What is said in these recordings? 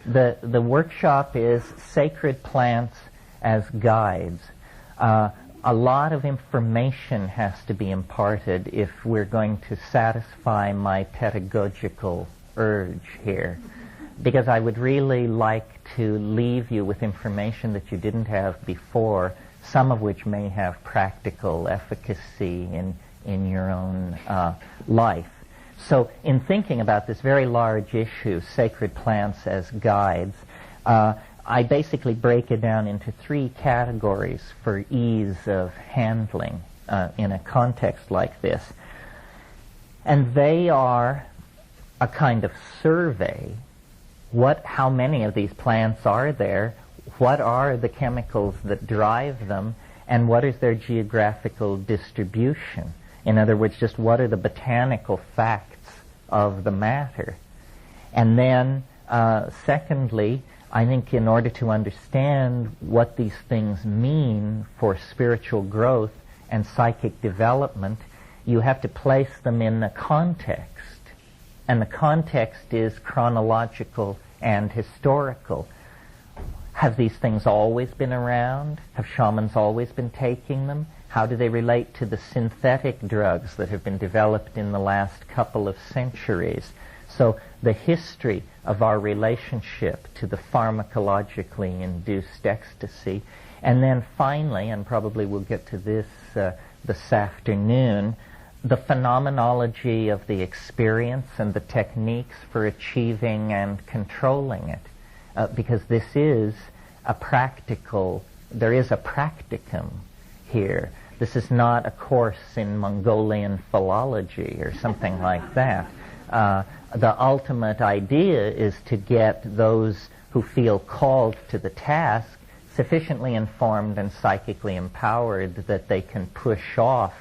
The workshop is Sacred Plants as Guides. A lot of information has to be imparted if we're going to satisfy my pedagogical urge here, because I would really like to leave you with information that you didn't have before, some of which may have practical efficacy in your own life. So in thinking about this very large issue, Sacred Plants as Guides, I basically break it down into 3 categories for ease of handling in a context like this. And they are a kind of survey. How many of these plants are there? What are the chemicals that drive them? And what is their geographical distribution? In other words, just what are the botanical facts of the matter? And then, secondly, I think in order to understand what these things mean for spiritual growth and psychic development, you have to place them in a context. And the context is chronological and historical. Have these things always been around? Have shamans always been taking them? How do they relate to the synthetic drugs that have been developed in the last couple of centuries? So the history of our relationship to the pharmacologically induced ecstasy. And then finally, and probably we'll get to this this afternoon, the phenomenology of the experience and the techniques for achieving and controlling it. Because this is a practical, there is a practicum here. This is not a course in Mongolian philology or something like that. The ultimate idea is to get those who feel called to the task sufficiently informed and psychically empowered that they can push off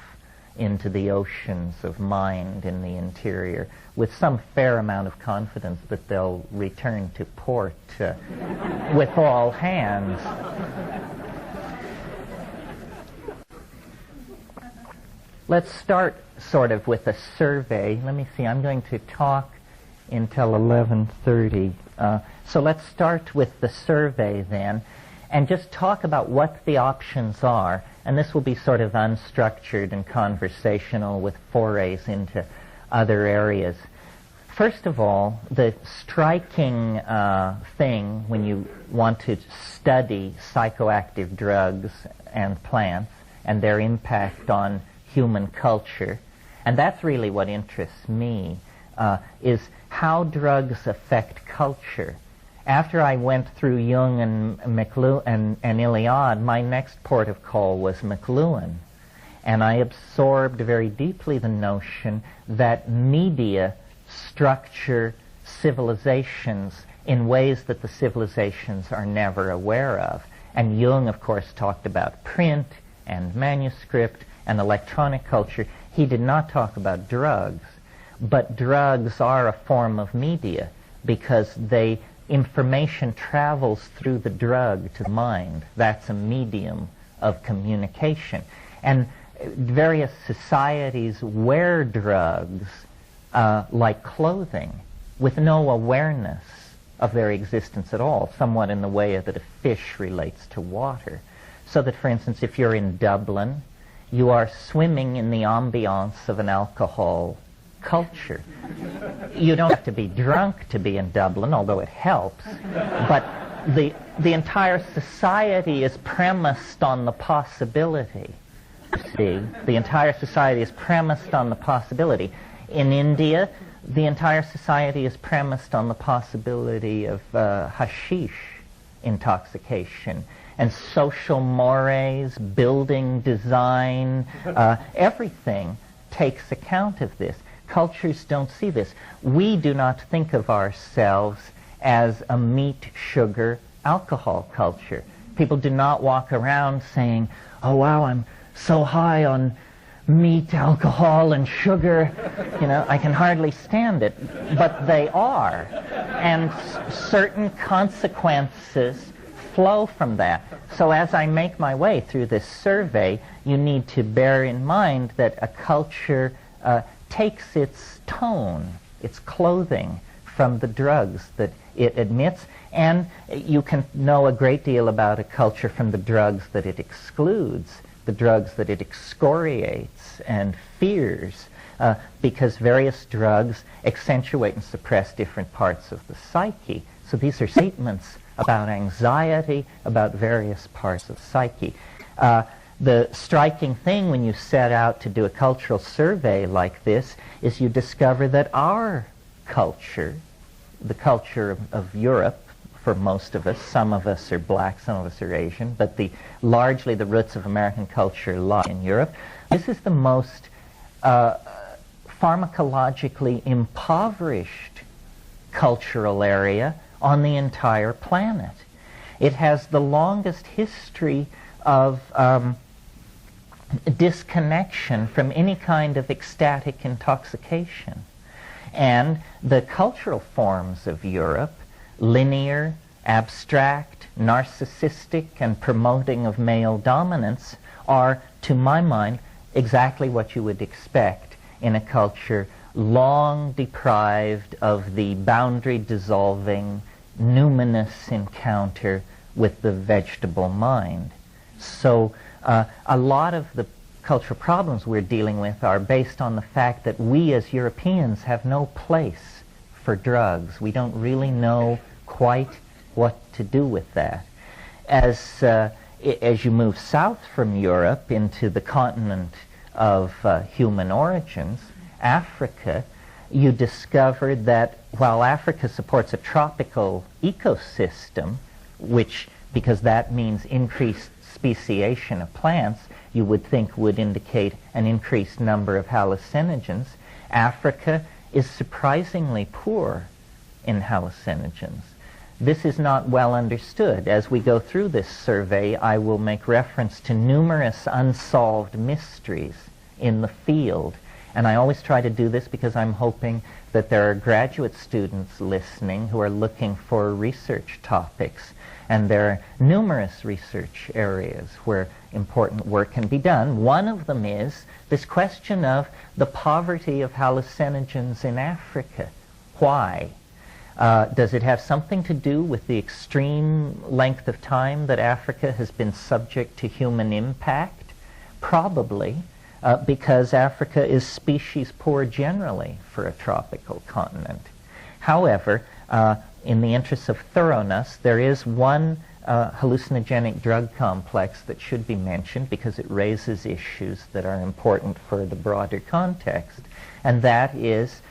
into the oceans of mind in the interior with some fair amount of confidence that they'll return to port with all hands. Let's start sort of with a survey. Let me see, I'm going to talk until 11:30. So let's start with the survey then, and just talk about what the options are. And this will be sort of unstructured and conversational with forays into other areas. First of all, the striking thing when you want to study psychoactive drugs and plants and their impact on human culture, and that's really what interests me, is how drugs affect culture. After I went through Jung and Iliad, my next port of call was McLuhan. And I absorbed very deeply the notion that media structure civilizations in ways that the civilizations are never aware of. And Jung, of course, talked about print and manuscript and electronic culture. He did not talk about drugs. But drugs are a form of media because information travels through the drug to the mind. That's a medium of communication. And various societies wear drugs like clothing with no awareness of their existence at all, somewhat in the way that a fish relates to water. So that, for instance, if you're in Dublin, you are swimming in the ambiance of an alcohol culture. You don't have to be drunk to be in Dublin, although it helps. But the entire society is premised on the possibility. See, the entire society is premised on the possibility. In India, the entire society is premised on the possibility of hashish intoxication. And social mores, building design, everything takes account of this. Cultures don't see this. We do not think of ourselves as a meat, sugar, alcohol culture. People do not walk around saying, oh wow, I'm so high on meat, alcohol, and sugar, you know, I can hardly stand it. But they are. And certain consequences flow from that. So as I make my way through this survey, you need to bear in mind that a culture takes its tone, its clothing, from the drugs that it admits, and you can know a great deal about a culture from the drugs that it excludes, the drugs that it excoriates and fears, because various drugs accentuate and suppress different parts of the psyche. So these are statements about anxiety, about various parts of psyche. The striking thing when you set out to do a cultural survey like this is you discover that our culture, the culture of Europe, for most of us, some of us are black, some of us are Asian, but largely the roots of American culture lie in Europe. This is the most pharmacologically impoverished cultural area on the entire planet. It has the longest history of disconnection from any kind of ecstatic intoxication. And the cultural forms of Europe, linear, abstract, narcissistic, and promoting of male dominance, are, to my mind, exactly what you would expect in a culture long deprived of the boundary-dissolving, numinous encounter with the vegetable mind. So a lot of the cultural problems we're dealing with are based on the fact that we as Europeans have no place for drugs. We don't really know quite what to do with that. As you move south from Europe into the continent of human origins, Africa, you discover that while Africa supports a tropical ecosystem, which, because that means increased speciation of plants, you would think would indicate an increased number of hallucinogens, Africa is surprisingly poor in hallucinogens. This is not well understood. As we go through this survey, I will make reference to numerous unsolved mysteries in the field. And I always try to do this because I'm hoping that there are graduate students listening who are looking for research topics. And there are numerous research areas where important work can be done. One of them is this question of the poverty of hallucinogens in Africa. Why? Does it have something to do with the extreme length of time that Africa has been subject to human impact? Probably, because Africa is species poor generally for a tropical continent. However, in the interest of thoroughness, there is one hallucinogenic drug complex that should be mentioned because it raises issues that are important for the broader context, and that is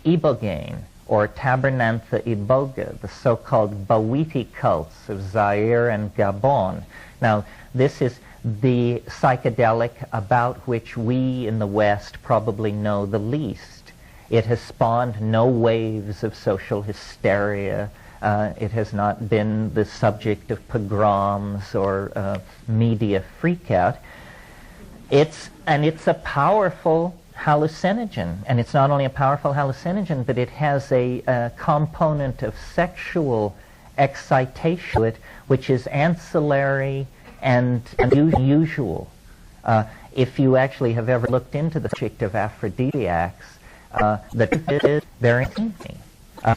ibogaine, or Tabernantha iboga, the so-called Bawiti cults of Zaire and Gabon. Now, this is the psychedelic about which we in the West probably know the least. It has spawned no waves of social hysteria. It has not been the subject of pogroms or media freakout. It's a powerful hallucinogen, and it's not only a powerful hallucinogen, but it has a component of sexual excitation to it, which is ancillary and unusual. If you actually have ever looked into the subject of aphrodisiacs, the truth is they're easy.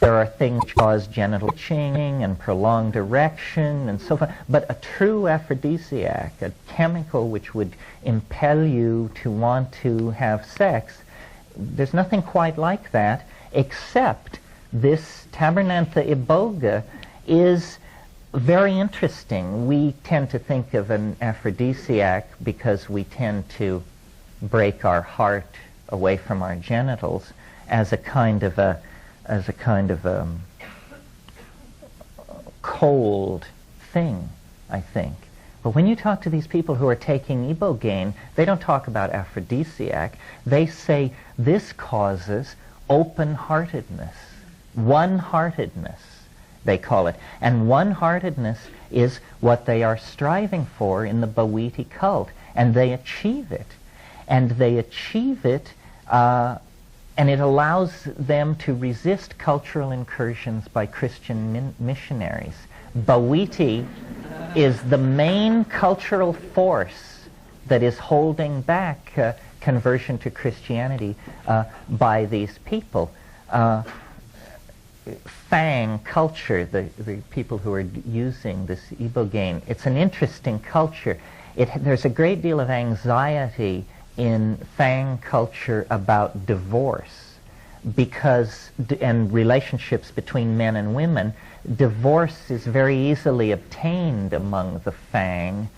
There are things which cause genital itching and prolonged erection and so forth, but a true aphrodisiac, a chemical which would impel you to want to have sex, there's nothing quite like that, except this Tabernantha iboga is very interesting. We tend to think of an aphrodisiac because we tend to break our heart away from our genitals as a kind of a cold thing, I think. But when you talk to these people who are taking ibogaine, they don't talk about aphrodisiac. They say this causes open-heartedness, one-heartedness, they call it. And one-heartedness is what they are striving for in the Bawiti cult, and they achieve it. And they achieve it, and it allows them to resist cultural incursions by Christian missionaries. Bawiti is the main cultural force that is holding back conversion to Christianity by these people. Fang culture, the people who are using this ibogaine, it's an interesting culture. There's a great deal of anxiety in Fang culture about divorce and relationships between men and women. Divorce is very easily obtained among the Fang,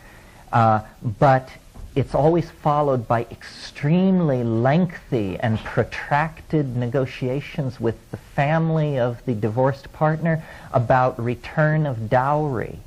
but it's always followed by extremely lengthy and protracted negotiations with the family of the divorced partner about return of dowry.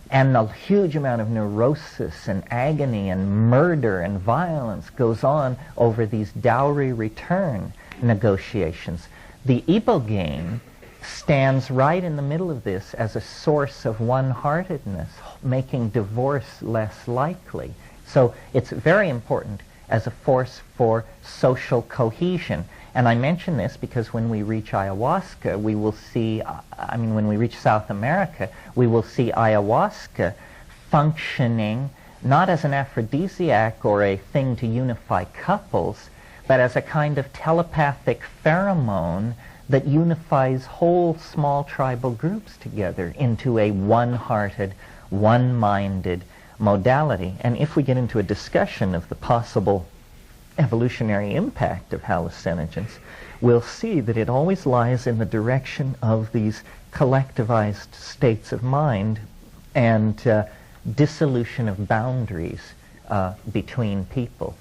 And a huge amount of neurosis and agony and murder and violence goes on over these dowry return negotiations. The ibogaine stands right in the middle of this as a source of one-heartedness, making divorce less likely. So it's very important as a force for social cohesion. And I mention this because when we reach ayahuasca, we will see, when we reach South America, we will see ayahuasca functioning not as an aphrodisiac or a thing to unify couples, but as a kind of telepathic pheromone that unifies whole small tribal groups together into a one-hearted, one-minded modality. And if we get into a discussion of the possible evolutionary impact of hallucinogens, we'll see that it always lies in the direction of these collectivized states of mind and dissolution of boundaries between people.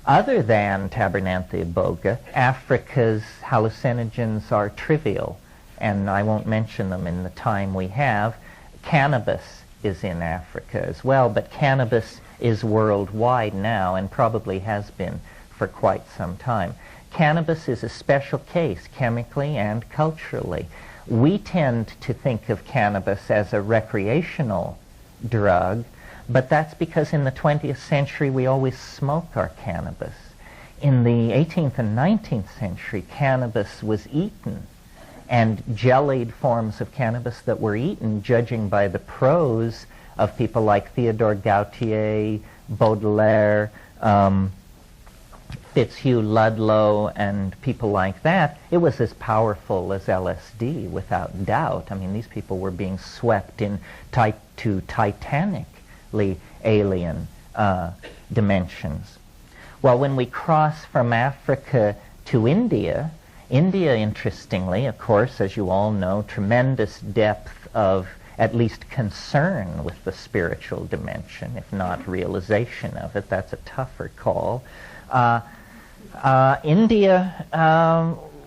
Other than Tabernanthe iboga, Africa's hallucinogens are trivial, and I won't mention them in the time we have. Cannabis is in Africa as well, but cannabis is worldwide now and probably has been for quite some time. Cannabis is a special case chemically and culturally. We tend to think of cannabis as a recreational drug, but that's because in the 20th century we always smoked our cannabis. In the 18th and 19th century, cannabis was eaten, and jellied forms of cannabis that were eaten, judging by the prose of people like Theodore Gautier, Baudelaire, Fitzhugh Ludlow, and people like that, it was as powerful as LSD, without doubt. I mean, these people were being swept to titanically alien dimensions. Well, when we cross from Africa to India, interestingly, of course, as you all know, tremendous depth of at least concern with the spiritual dimension, if not realization of it. That's a tougher call. India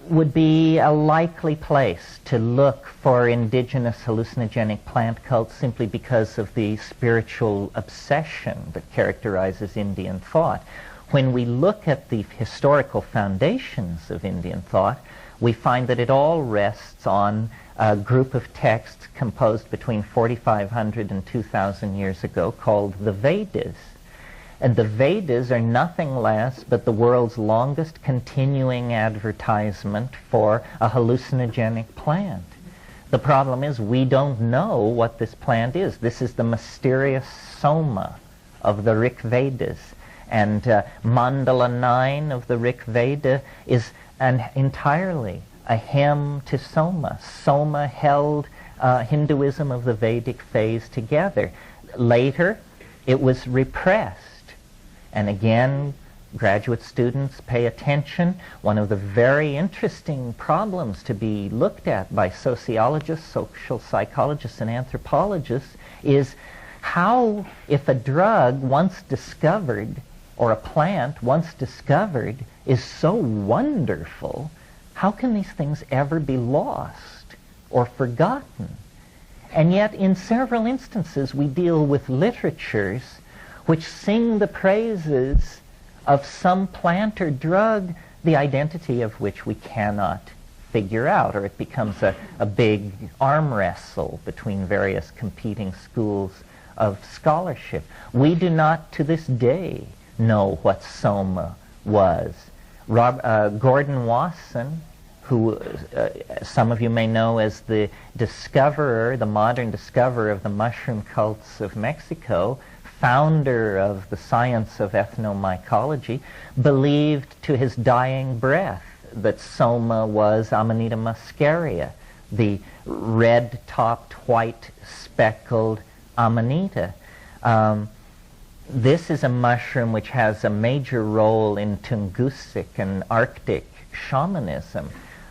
would be a likely place to look for indigenous hallucinogenic plant cults simply because of the spiritual obsession that characterizes Indian thought. When we look at the historical foundations of Indian thought, we find that it all rests on a group of texts composed between 4,500 and 2,000 years ago called the Vedas. And the Vedas are nothing less but the world's longest continuing advertisement for a hallucinogenic plant. The problem is we don't know what this plant is. This is the mysterious soma of the Rig Vedas. And Mandala 9 of the Rig Veda is entirely a hymn to Soma. Soma held Hinduism of the Vedic phase together. Later, it was repressed. And again, graduate students, pay attention. One of the very interesting problems to be looked at by sociologists, social psychologists, and anthropologists is how, if a drug once discovered or a plant once discovered is so wonderful, how can these things ever be lost or forgotten? And yet, in several instances, we deal with literatures which sing the praises of some plant or drug, the identity of which we cannot figure out, or it becomes a big arm wrestle between various competing schools of scholarship. We do not, to this day, know what Soma was. Gordon Wasson, who some of you may know as the discoverer, the modern discoverer of the mushroom cults of Mexico, founder of the science of ethnomycology, believed to his dying breath that soma was Amanita muscaria, the red-topped, white speckled amanita. This is a mushroom which has a major role in Tungusic and Arctic shamanism.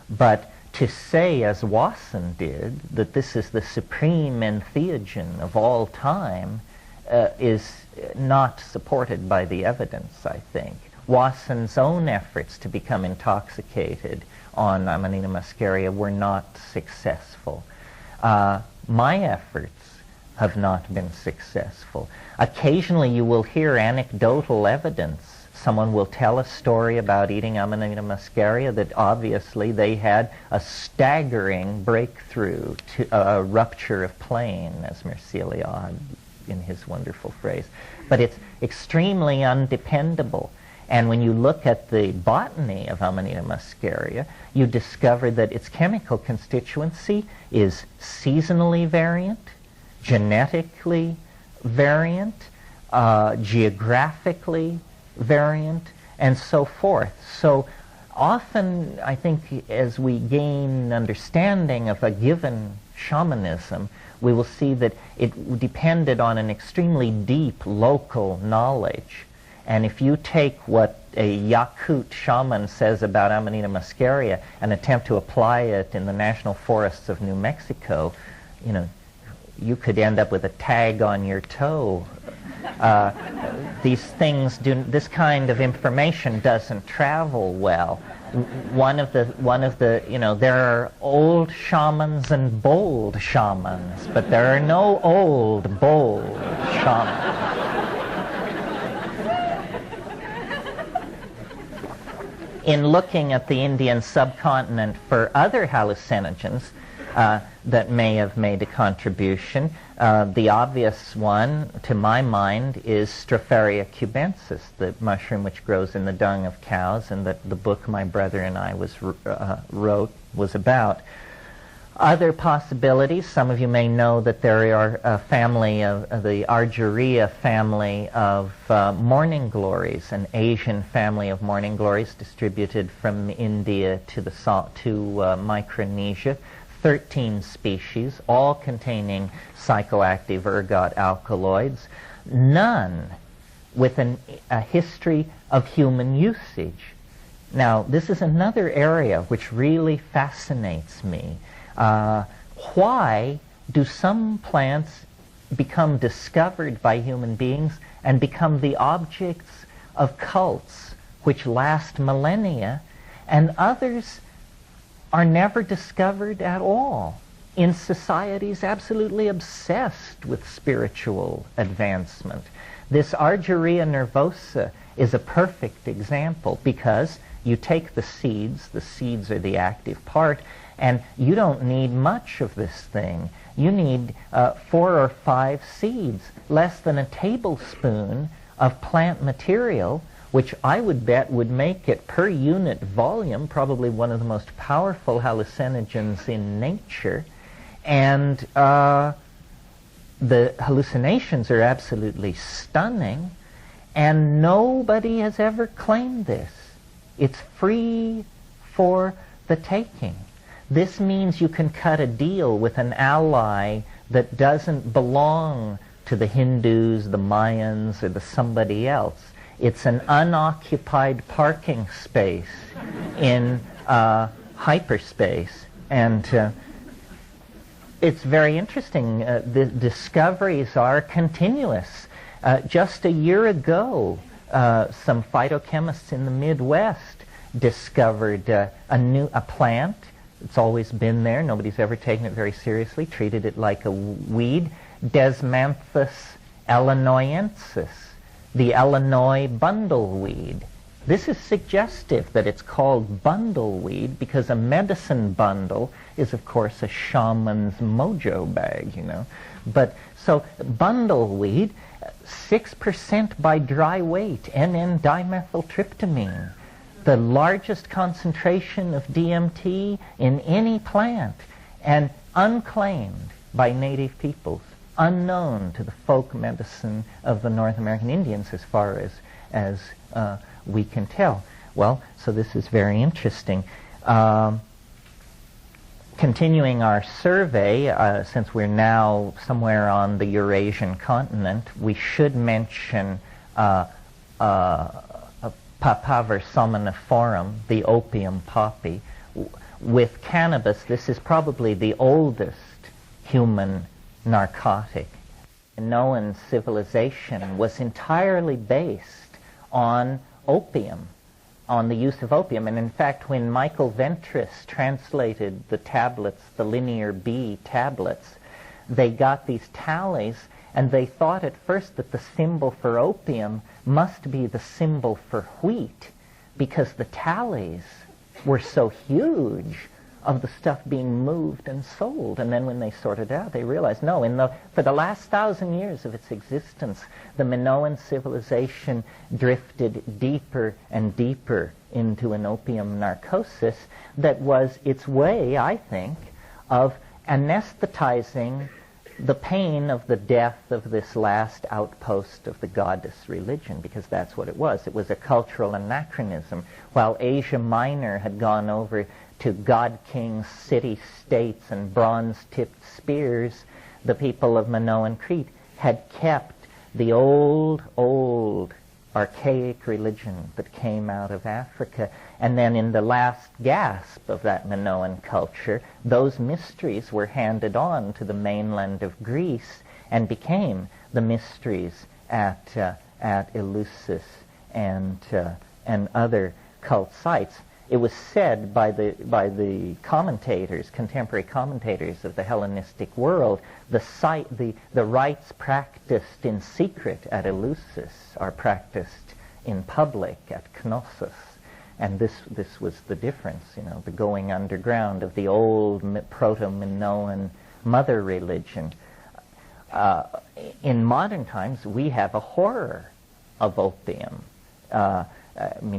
But to say, as Wasson did, that this is the supreme entheogen of all time is not supported by the evidence, I think. Wasson's own efforts to become intoxicated on Amanita muscaria were not successful. My efforts have not been successful. Occasionally you will hear anecdotal evidence. Someone will tell a story about eating Amanita muscaria that obviously they had a staggering breakthrough, to a rupture of plane, as Merceliod in his wonderful phrase. But it's extremely undependable. And when you look at the botany of Amanita muscaria, you discover that its chemical constituency is seasonally variant, genetically variant, geographically variant, and so forth. So often, I think, as we gain understanding of a given shamanism, we will see that it depended on an extremely deep local knowledge. And if you take what a Yakut shaman says about Amanita muscaria and attempt to apply it in the national forests of New Mexico, you know, you could end up with a tag on your toe. These things this kind of information doesn't travel well. One of the, you know, there are old shamans and bold shamans, but there are no old, bold shamans. In looking at the Indian subcontinent for other hallucinogens that may have made a contribution, the obvious one, to my mind, is Stropharia cubensis, the mushroom which grows in the dung of cows, and that the book my brother and I wrote was about. Other possibilities, some of you may know that there are a family of the Argyria family of morning glories, an Asian family of morning glories distributed from India to Micronesia. 13 species, all containing psychoactive ergot alkaloids, none with a history of human usage. Now, this is another area which really fascinates me. Why do some plants become discovered by human beings and become the objects of cults which last millennia, and others are never discovered at all in societies absolutely obsessed with spiritual advancement? This Argyria nervosa is a perfect example, because you take the seeds are the active part, and you don't need much of this thing. You need 4 or 5 seeds, less than a tablespoon of plant material, which I would bet would make it, per unit volume, probably one of the most powerful hallucinogens in nature. And the hallucinations are absolutely stunning, and nobody has ever claimed this. It's free for the taking. This means you can cut a deal with an ally that doesn't belong to the Hindus, the Mayans, or the somebody else. It's an unoccupied parking space in hyperspace. And it's very interesting. The discoveries are continuous. Just a year ago, some phytochemists in the Midwest discovered a plant. It's always been there. Nobody's ever taken it very seriously, treated it like a weed. Desmanthus illinoisensis, the Illinois bundleweed. This is suggestive that it's called bundleweed because a medicine bundle is, of course, a shaman's mojo bag, you know. But so bundleweed, 6% by dry weight, N,N-dimethyltryptamine, the largest concentration of DMT in any plant, and unclaimed by native peoples, unknown to the folk medicine of the North American Indians as far as we can tell. Well, so this is very interesting. Continuing our survey, since we're now somewhere on the Eurasian continent, we should mention Papaver somniferum, the opium poppy. With cannabis, this is probably the oldest human narcotic. Minoan civilization was entirely based on opium, on the use of opium. And in fact, when Michael Ventris translated the tablets, the Linear B tablets, they got these tallies, and they thought at first that the symbol for opium must be the symbol for wheat, because the tallies were so huge of the stuff being moved and sold. And then when they sorted it out, they realized, no, for the last 1,000 years of its existence, the Minoan civilization drifted deeper and deeper into an opium narcosis that was its way, I think, of anesthetizing the pain of the death of this last outpost of the goddess religion, because that's what it was. It was a cultural anachronism. While Asia Minor had gone over to god-king city-states and bronze-tipped spears, the people of Minoan Crete had kept the old, archaic religion that came out of Africa. And then in the last gasp of that Minoan culture, those mysteries were handed on to the mainland of Greece and became the mysteries at Eleusis and other cult sites. It was said by the commentators, contemporary commentators of the Hellenistic world, the rites practiced in secret at Eleusis are practiced in public at Knossos. And this was the difference, the going underground of the old proto-Minoan mother religion. In modern times, we have a horror of opium.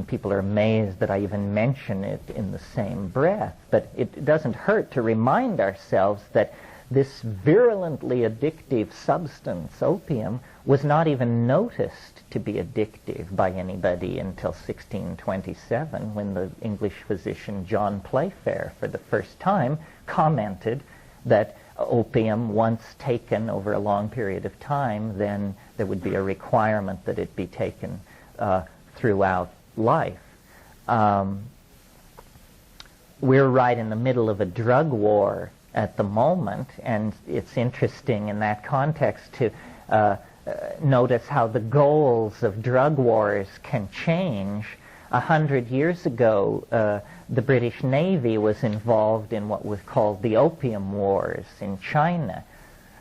People are amazed that I even mention it in the same breath, but it doesn't hurt to remind ourselves that this virulently addictive substance, opium, was not even noticed to be addictive by anybody until 1627, when the English physician John Playfair, for the first time, commented that opium, once taken over a long period of time, then there would be a requirement that it be taken throughout life. We're right in the middle of a drug war at the moment, and it's interesting in that context to notice how the goals of drug wars can change. 100 years ago, the British Navy was involved in what was called the Opium Wars in China.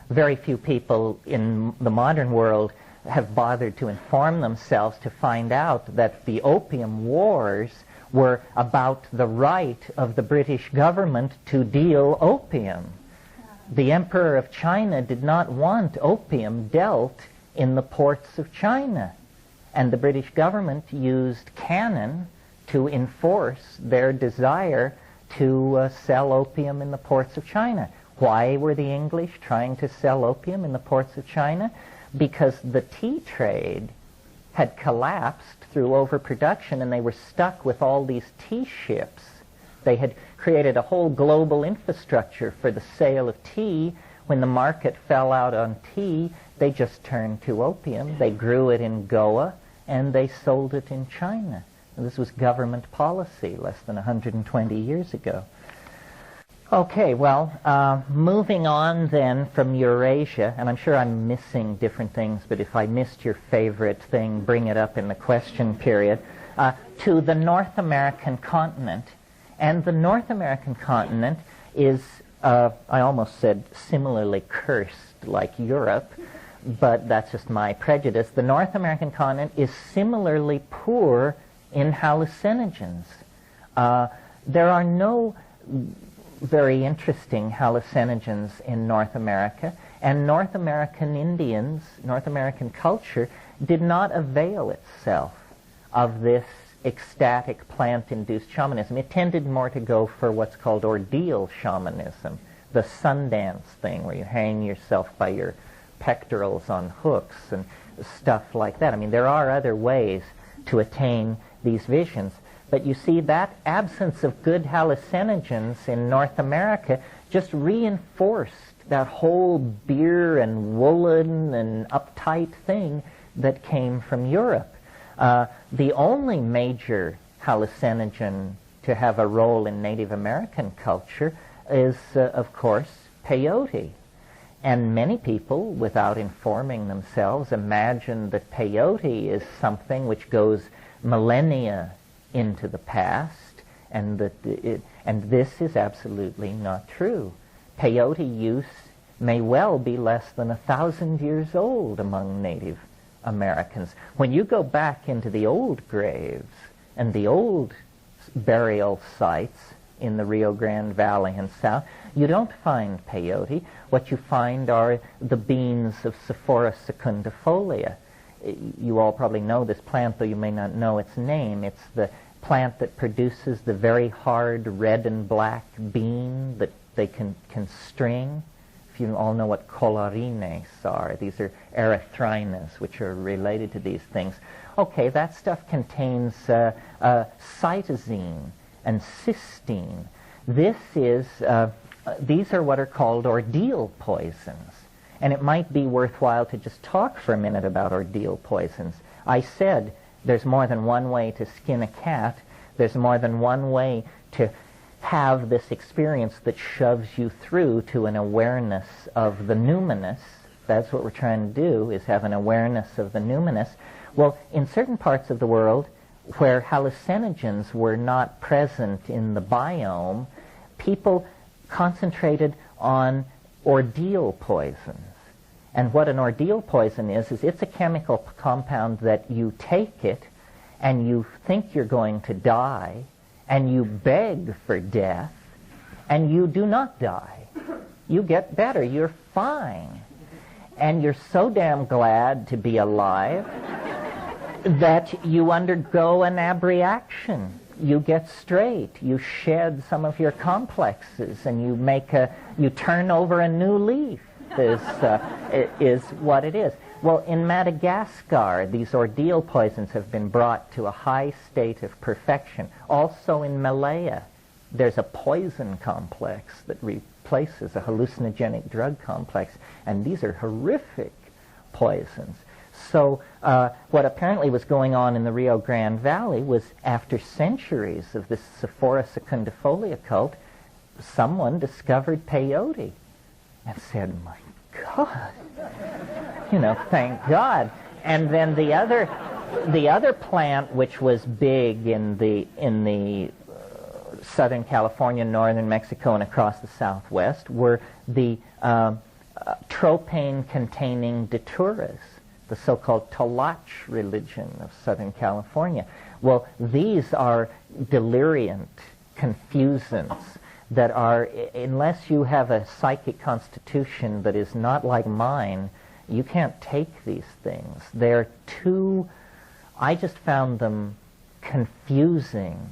Very few people in the modern world have bothered to inform themselves to find out that the Opium Wars were about the right of the British government to deal opium. The Emperor of China did not want opium dealt in the ports of China, and the British government used cannon to enforce their desire to sell opium in the ports of China. Why were the English trying to sell opium in the ports of China? Because the tea trade had collapsed through overproduction, and they were stuck with all these tea ships. They had created a whole global infrastructure for the sale of tea. When the market fell out on tea, they just turned to opium. They grew it in Goa, and they sold it in China. And this was government policy less than 120 years ago. Okay, well, moving on then from Eurasia, and I'm sure I'm missing different things, but if I missed your favorite thing, bring it up in the question period, to the North American continent. And the North American continent is, I almost said similarly cursed like Europe, but that's just my prejudice. The North American continent is similarly poor in hallucinogens. There are no very interesting hallucinogens in North America, and North American Indians, North American culture, did not avail itself of this ecstatic plant-induced shamanism. It tended more to go for what's called ordeal shamanism, the Sundance thing where you hang yourself by your pectorals on hooks and stuff like that. There are other ways to attain these visions. But you see, that absence of good hallucinogens in North America just reinforced that whole beer and woolen and uptight thing that came from Europe. The only major hallucinogen to have a role in Native American culture is, of course, peyote. And many people, without informing themselves, imagine that peyote is something which goes millennia into the past, and this is absolutely not true. Peyote use may well be less than 1,000 years old among Native Americans. When you go back into the old graves and the old burial sites in the Rio Grande Valley and south, you don't find peyote. What you find are the beans of Sephora secundifolia. You all probably know this plant, though you may not know its name. It's the plant that produces the very hard red and black bean that they can string. If you all know what collarines are, these are erythrinas, which are related to these things. Okay, that stuff contains cytosine and cysteine. These are what are called ordeal poisons. And it might be worthwhile to just talk for a minute about ordeal poisons. I said there's more than one way to skin a cat. There's more than one way to have this experience that shoves you through to an awareness of the numinous. That's what we're trying to do, is have an awareness of the numinous. Well, in certain parts of the world where hallucinogens were not present in the biome, people concentrated on ordeal poisons. And what an ordeal poison is it's a chemical compound that you take it and you think you're going to die and you beg for death and you do not die. You get better. You're fine. And you're so damn glad to be alive that you undergo an abreaction. You get straight. You shed some of your complexes and you turn over a new leaf. Is what it is. Well, in Madagascar, these ordeal poisons have been brought to a high state of perfection. Also in Malaya, there's a poison complex that replaces a hallucinogenic drug complex, and these are horrific poisons. So what apparently was going on in the Rio Grande Valley was, after centuries of this Sephora secundifolia cult, someone discovered peyote and said, my God, thank God. And then the other plant which was big in the Southern California, northern Mexico, and across the Southwest were the tropane-containing daturas, the so-called Tolach religion of Southern California. Well, these are deliriant confusants that are, unless you have a psychic constitution that is not like mine, you can't take these things. They're I just found them confusing.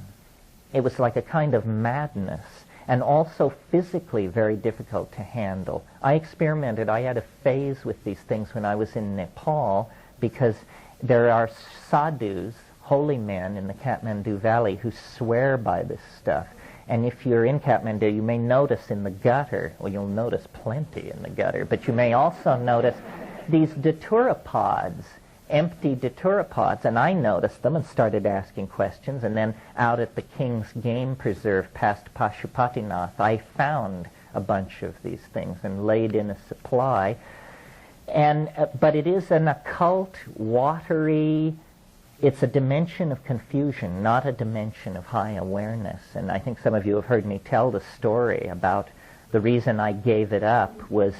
It was like a kind of madness, and also physically very difficult to handle. I experimented. I had a phase with these things when I was in Nepal, because there are sadhus, holy men in the Kathmandu Valley, who swear by this stuff. And if you're in Kathmandu, you may notice in the gutter, well, you'll notice plenty in the gutter, but you may also notice these datura pods, empty datura pods, and I noticed them and started asking questions, and then out at the King's Game Preserve past Pashupatinath, I found a bunch of these things and laid in a supply. And but it is an occult, watery, it's a dimension of confusion, not a dimension of high awareness. And I think some of you have heard me tell the story about the reason I gave it up was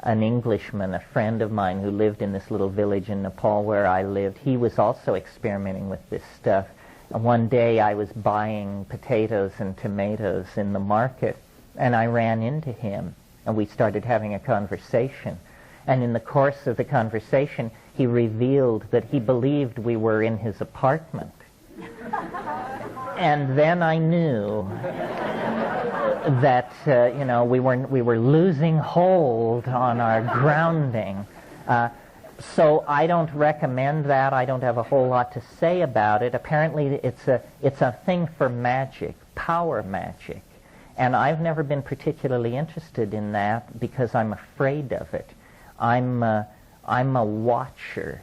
an Englishman, a friend of mine who lived in this little village in Nepal where I lived. He was also experimenting with this stuff. And one day I was buying potatoes and tomatoes in the market, and I ran into him, and we started having a conversation. And in the course of the conversation, he revealed that he believed we were in his apartment. And then I knew that we were losing hold on our grounding. So I don't recommend that. I don't have a whole lot to say about it. Apparently it's a thing for magic, power magic. And I've never been particularly interested in that because I'm afraid of it. I'm a watcher.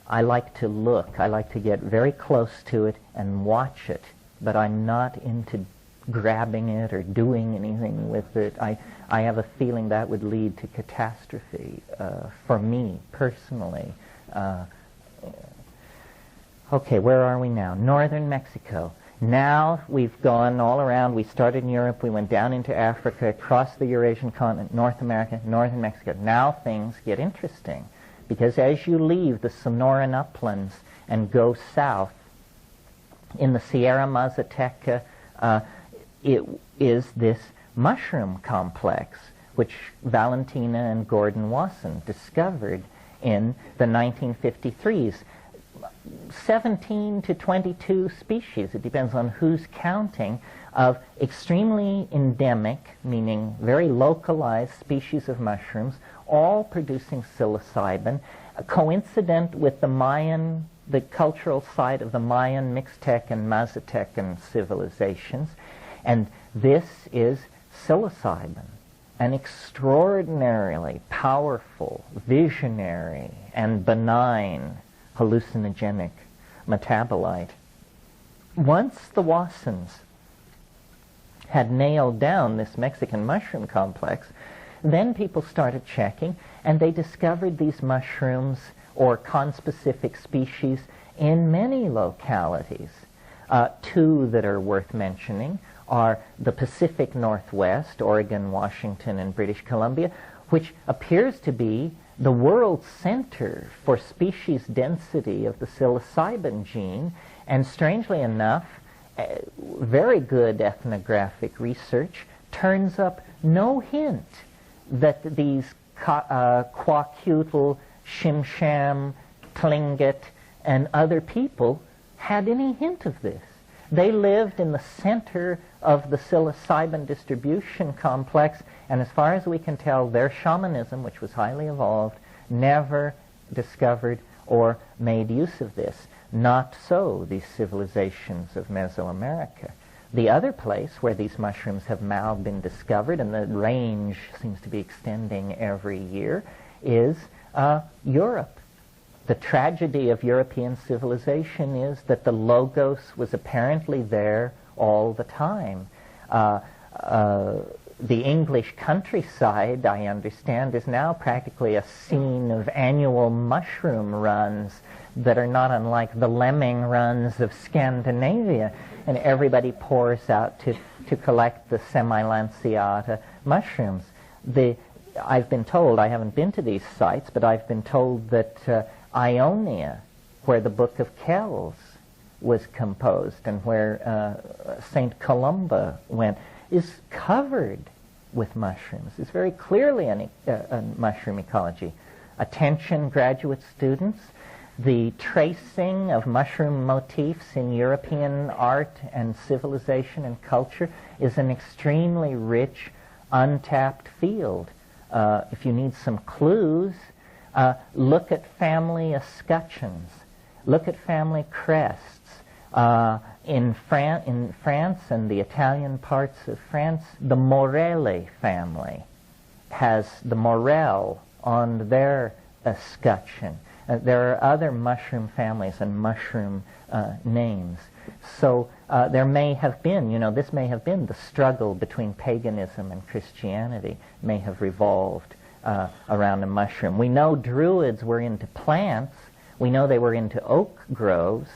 I like to look. I like to get very close to it and watch it. But I'm not into grabbing it or doing anything with it. I have a feeling that would lead to catastrophe for me personally. Okay, where are we now? Northern Mexico. Now we've gone all around. We started in Europe. We went down into Africa, across the Eurasian continent, North America, northern Mexico. Now things get interesting because as you leave the Sonoran uplands and go south in the Sierra Mazateca, it is this mushroom complex which Valentina and Gordon Wasson discovered in the 1953s. 17 to 22 species, it depends on who's counting, of extremely endemic, meaning very localized species of mushrooms, all producing psilocybin, coincident with the cultural site of the Mayan, Mixtec, and Mazatecan civilizations. And this is psilocybin, an extraordinarily powerful, visionary, and benign hallucinogenic metabolite. Once the Wassons had nailed down this Mexican mushroom complex, then people started checking, and they discovered these mushrooms or conspecific species in many localities. Two that are worth mentioning are the Pacific Northwest, Oregon, Washington, and British Columbia, which appears to be the world center for species density of the psilocybin gene, and strangely enough, very good ethnographic research turns up no hint that these Kwakiutl, Shimsham, Tlingit, and other people had any hint of this. They lived in the center of the psilocybin distribution complex, and as far as we can tell, their shamanism, which was highly evolved, never discovered or made use of this. Not so these civilizations of Mesoamerica. The other place where these mushrooms have now been discovered, and the range seems to be extending every year, is Europe. The tragedy of European civilization is that the logos was apparently there all the time. The English countryside, I understand, is now practically a scene of annual mushroom runs that are not unlike the lemming runs of Scandinavia, and everybody pours out to collect the semi-lanceata mushrooms. I've been told, I haven't been to these sites, but I've been told that Ionia, where the Book of Kells was composed and where St. Columba went, is covered with mushrooms. It's very clearly a mushroom ecology. Attention, graduate students, the tracing of mushroom motifs in European art and civilization and culture is an extremely rich, untapped field. If you need some clues, look at family escutcheons. Look at family crests. In France and the Italian parts of France, the Morelli family has the morel on their escutcheon. There are other mushroom families and mushroom names. So there may have been, this may have been the struggle between paganism and Christianity may have revolved around a mushroom. We know Druids were into plants. We know they were into oak groves.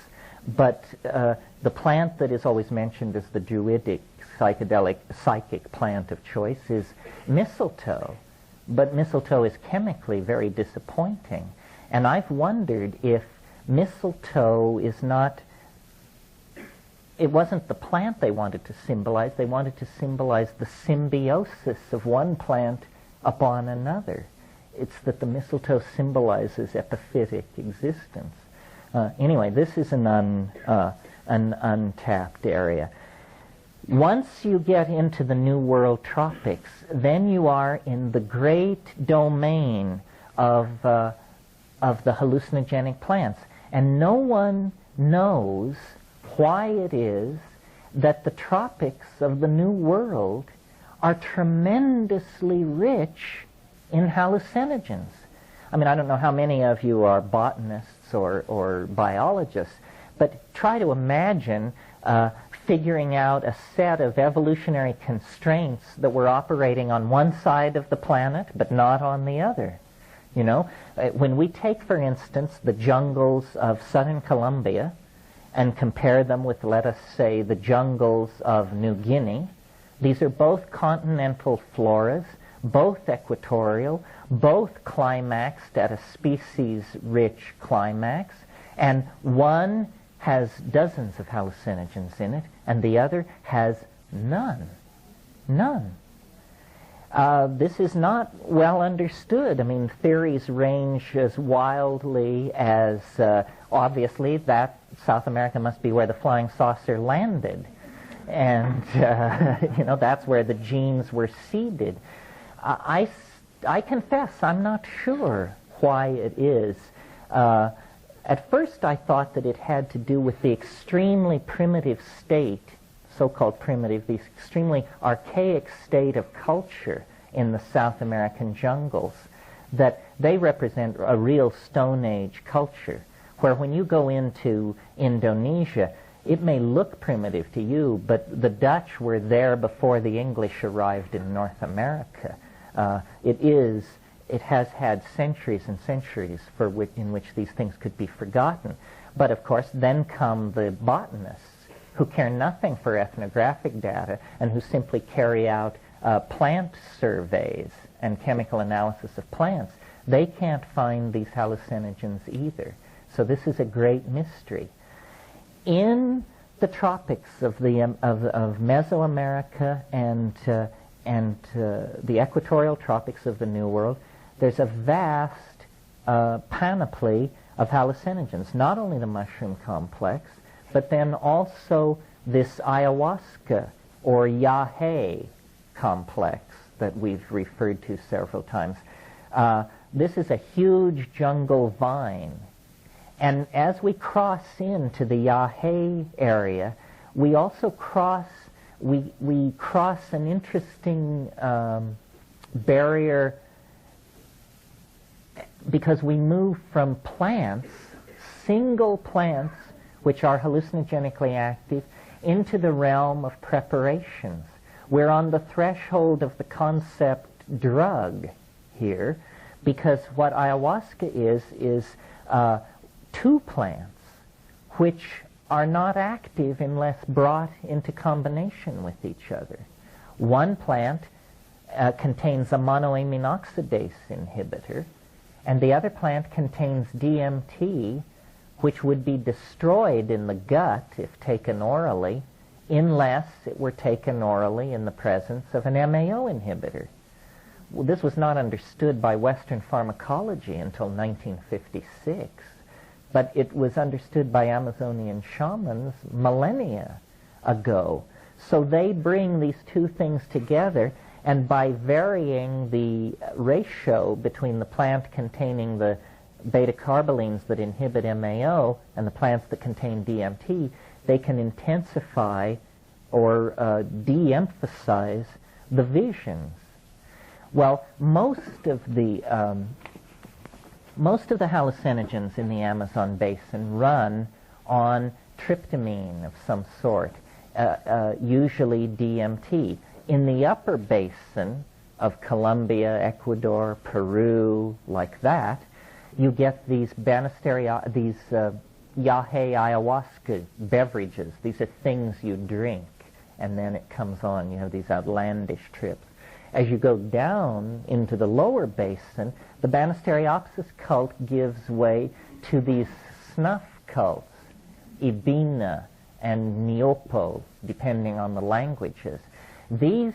But the plant that is always mentioned as the Druidic psychedelic psychic plant of choice is mistletoe. But mistletoe is chemically very disappointing. And I've wondered if mistletoe is not, it wasn't the plant they wanted to symbolize to symbolize the symbiosis of one plant upon another. It's that the mistletoe symbolizes epiphytic existence. Anyway, this is an untapped area. Once you get into the New World tropics, then you are in the great domain of of the hallucinogenic plants. And no one knows why it is that the tropics of the New World are tremendously rich in hallucinogens. I mean, I don't know how many of you are botanists or biologists, but try to imagine figuring out a set of evolutionary constraints that were operating on one side of the planet but not on the other. You know, when we take, for instance, the jungles of southern Colombia and compare them with, let us say, the jungles of New Guinea, these are both continental floras, both equatorial, both climaxed at a species-rich climax, and one has dozens of hallucinogens in it, and the other has none. None. This is not well understood. I mean, theories range as wildly as, obviously, that South America must be where the flying saucer landed. And, you know, that's where the genes were seeded. I confess, I'm not sure why it is. At first I thought that it had to do with the extremely primitive state, so-called primitive, the extremely archaic state of culture in the South American jungles, that they represent a real Stone Age culture, where when you go into Indonesia, it may look primitive to you, but the Dutch were there before the English arrived in North America. It has had centuries and centuries in which these things could be forgotten. But of course, then come the botanists who care nothing for ethnographic data and who simply carry out plant surveys and chemical analysis of plants. They can't find these hallucinogens either. So this is a great mystery. In the tropics of Mesoamerica and the equatorial tropics of the New World, there's a vast panoply of hallucinogens, not only the mushroom complex, but then also this ayahuasca or yahe complex that we've referred to several times. This is a huge jungle vine. And as we cross into the yahe area, we also cross an interesting barrier, because we move from plants, single plants, which are hallucinogenically active, into the realm of preparations. We're on the threshold of the concept drug here, because what ayahuasca is two plants which are not active unless brought into combination with each other. One plant contains a monoamine oxidase inhibitor, and the other plant contains DMT, which would be destroyed in the gut if taken orally, unless it were taken orally in the presence of an MAO inhibitor. Well, this was not understood by Western pharmacology until 1956, but it was understood by Amazonian shamans millennia ago. So they bring these two things together, and by varying the ratio between the plant containing the beta-carbolines that inhibit MAO and the plants that contain DMT, they can intensify or de-emphasize the visions. Well, most of the hallucinogens in the Amazon basin run on tryptamine of some sort, usually DMT. In the upper basin of Colombia, Ecuador, Peru, like that, you get these yahe ayahuasca beverages. These are things you drink, and then it comes on. You have these outlandish trips. As you go down into the lower basin, the Banisteriopsis cult gives way to these snuff cults, Ibina and Niopo, depending on the languages. These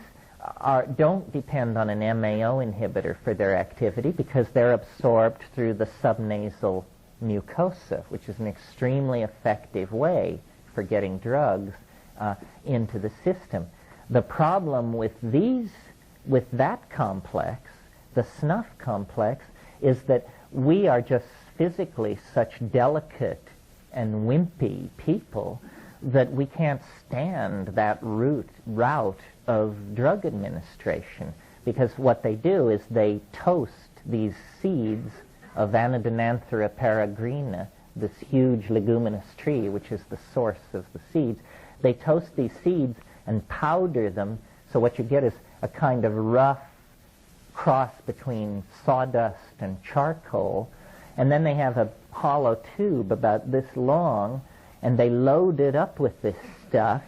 don't depend on an MAO inhibitor for their activity because they're absorbed through the subnasal mucosa, which is an extremely effective way for getting drugs into the system. The problem with that complex, the snuff complex, is that we are just physically such delicate and wimpy people that we can't stand that route of drug administration, because what they do is they toast these seeds of Anodonanthera peregrina, this huge leguminous tree which is the source of the seeds. They toast these seeds and powder them, so what you get is a kind of rough cross between sawdust and charcoal, and then they have a hollow tube about this long, and they load it up with this stuff,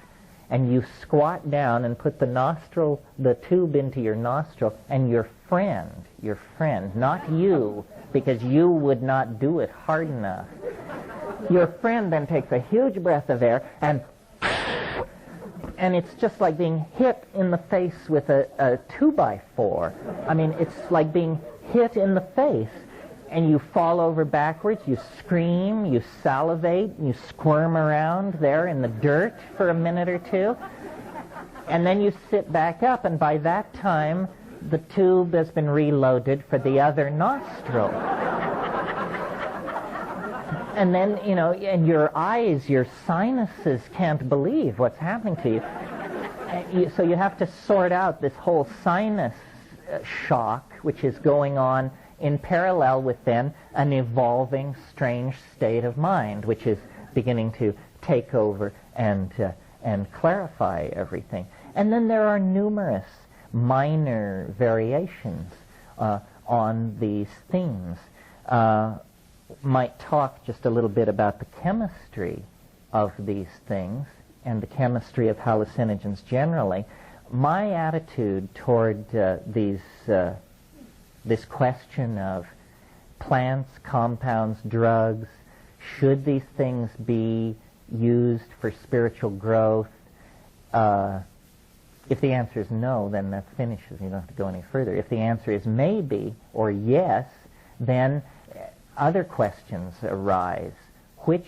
and you squat down and put the tube into your nostril, and your friend, not you, because you would not do it hard enough. Your friend then takes a huge breath of air, and it's just like being hit in the face with a 2x4. I mean, it's like being hit in the face, and you fall over backwards, you scream, you salivate, you squirm around there in the dirt for a minute or two, and then you sit back up, and by that time, the tube has been reloaded for the other nostril. And then, and your eyes, your sinuses can't believe what's happening to you. So you have to sort out this whole sinus shock, which is going on in parallel with then an evolving, strange state of mind, which is beginning to take over and clarify everything. And then there are numerous minor variations on these themes. Might talk just a little bit about the chemistry of these things and the chemistry of hallucinogens generally. My attitude toward this question of plants, compounds, drugs, should these things be used for spiritual growth? If the answer is no, then that finishes. You don't have to go any further. If the answer is maybe or yes, then other questions arise. Which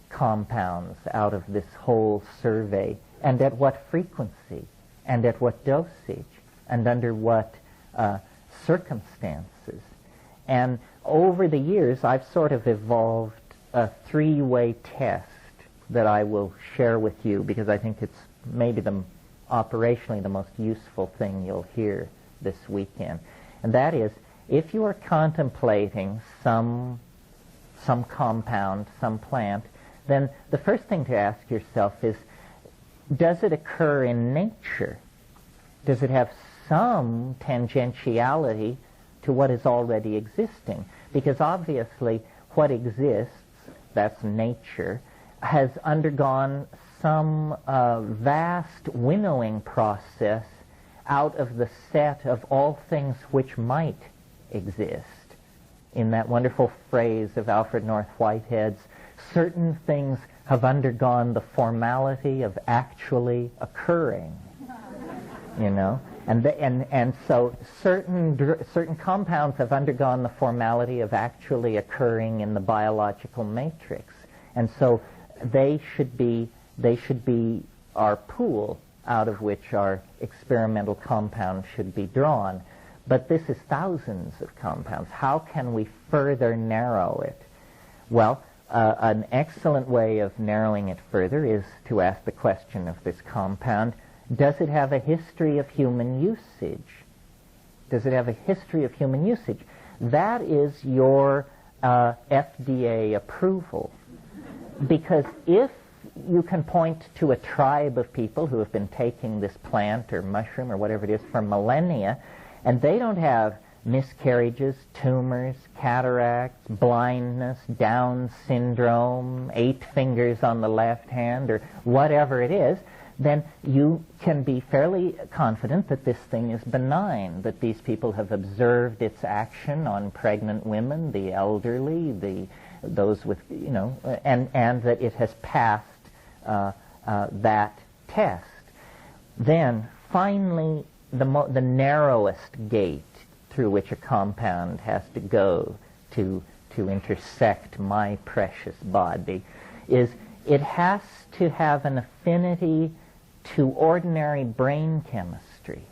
compounds out of this whole survey, and at what frequency, and at what dosage, and under what circumstances? And over the years, I've sort of evolved a three-way test that I will share with you, because I think it's maybe operationally the most useful thing you'll hear this weekend. And that is, if you are contemplating some compound, some plant, then the first thing to ask yourself is, does it occur in nature? Does it have some tangentiality to what is already existing? Because obviously what exists, that's nature, has undergone some vast winnowing process out of the set of all things which might exist. In that wonderful phrase of Alfred North Whitehead's, certain things have undergone the formality of actually occurring. And so certain compounds have undergone the formality of actually occurring in the biological matrix, and so they should be our pool out of which our experimental compounds should be drawn. But this is thousands of compounds. How can we further narrow it? Well, an excellent way of narrowing it further is to ask the question of this compound, does it have a history of human usage? Does it have a history of human usage? That is your FDA approval. Because if you can point to a tribe of people who have been taking this plant or mushroom or whatever it is for millennia, and they don't have miscarriages, tumors, cataracts, blindness, Down syndrome, 8 fingers on the left hand, or whatever it is, then you can be fairly confident that this thing is benign, that these people have observed its action on pregnant women, the elderly, those with, and that it has passed that test. Then, finally, the narrowest gate through which a compound has to go to intersect my precious body is it has to have an affinity to ordinary brain chemistry.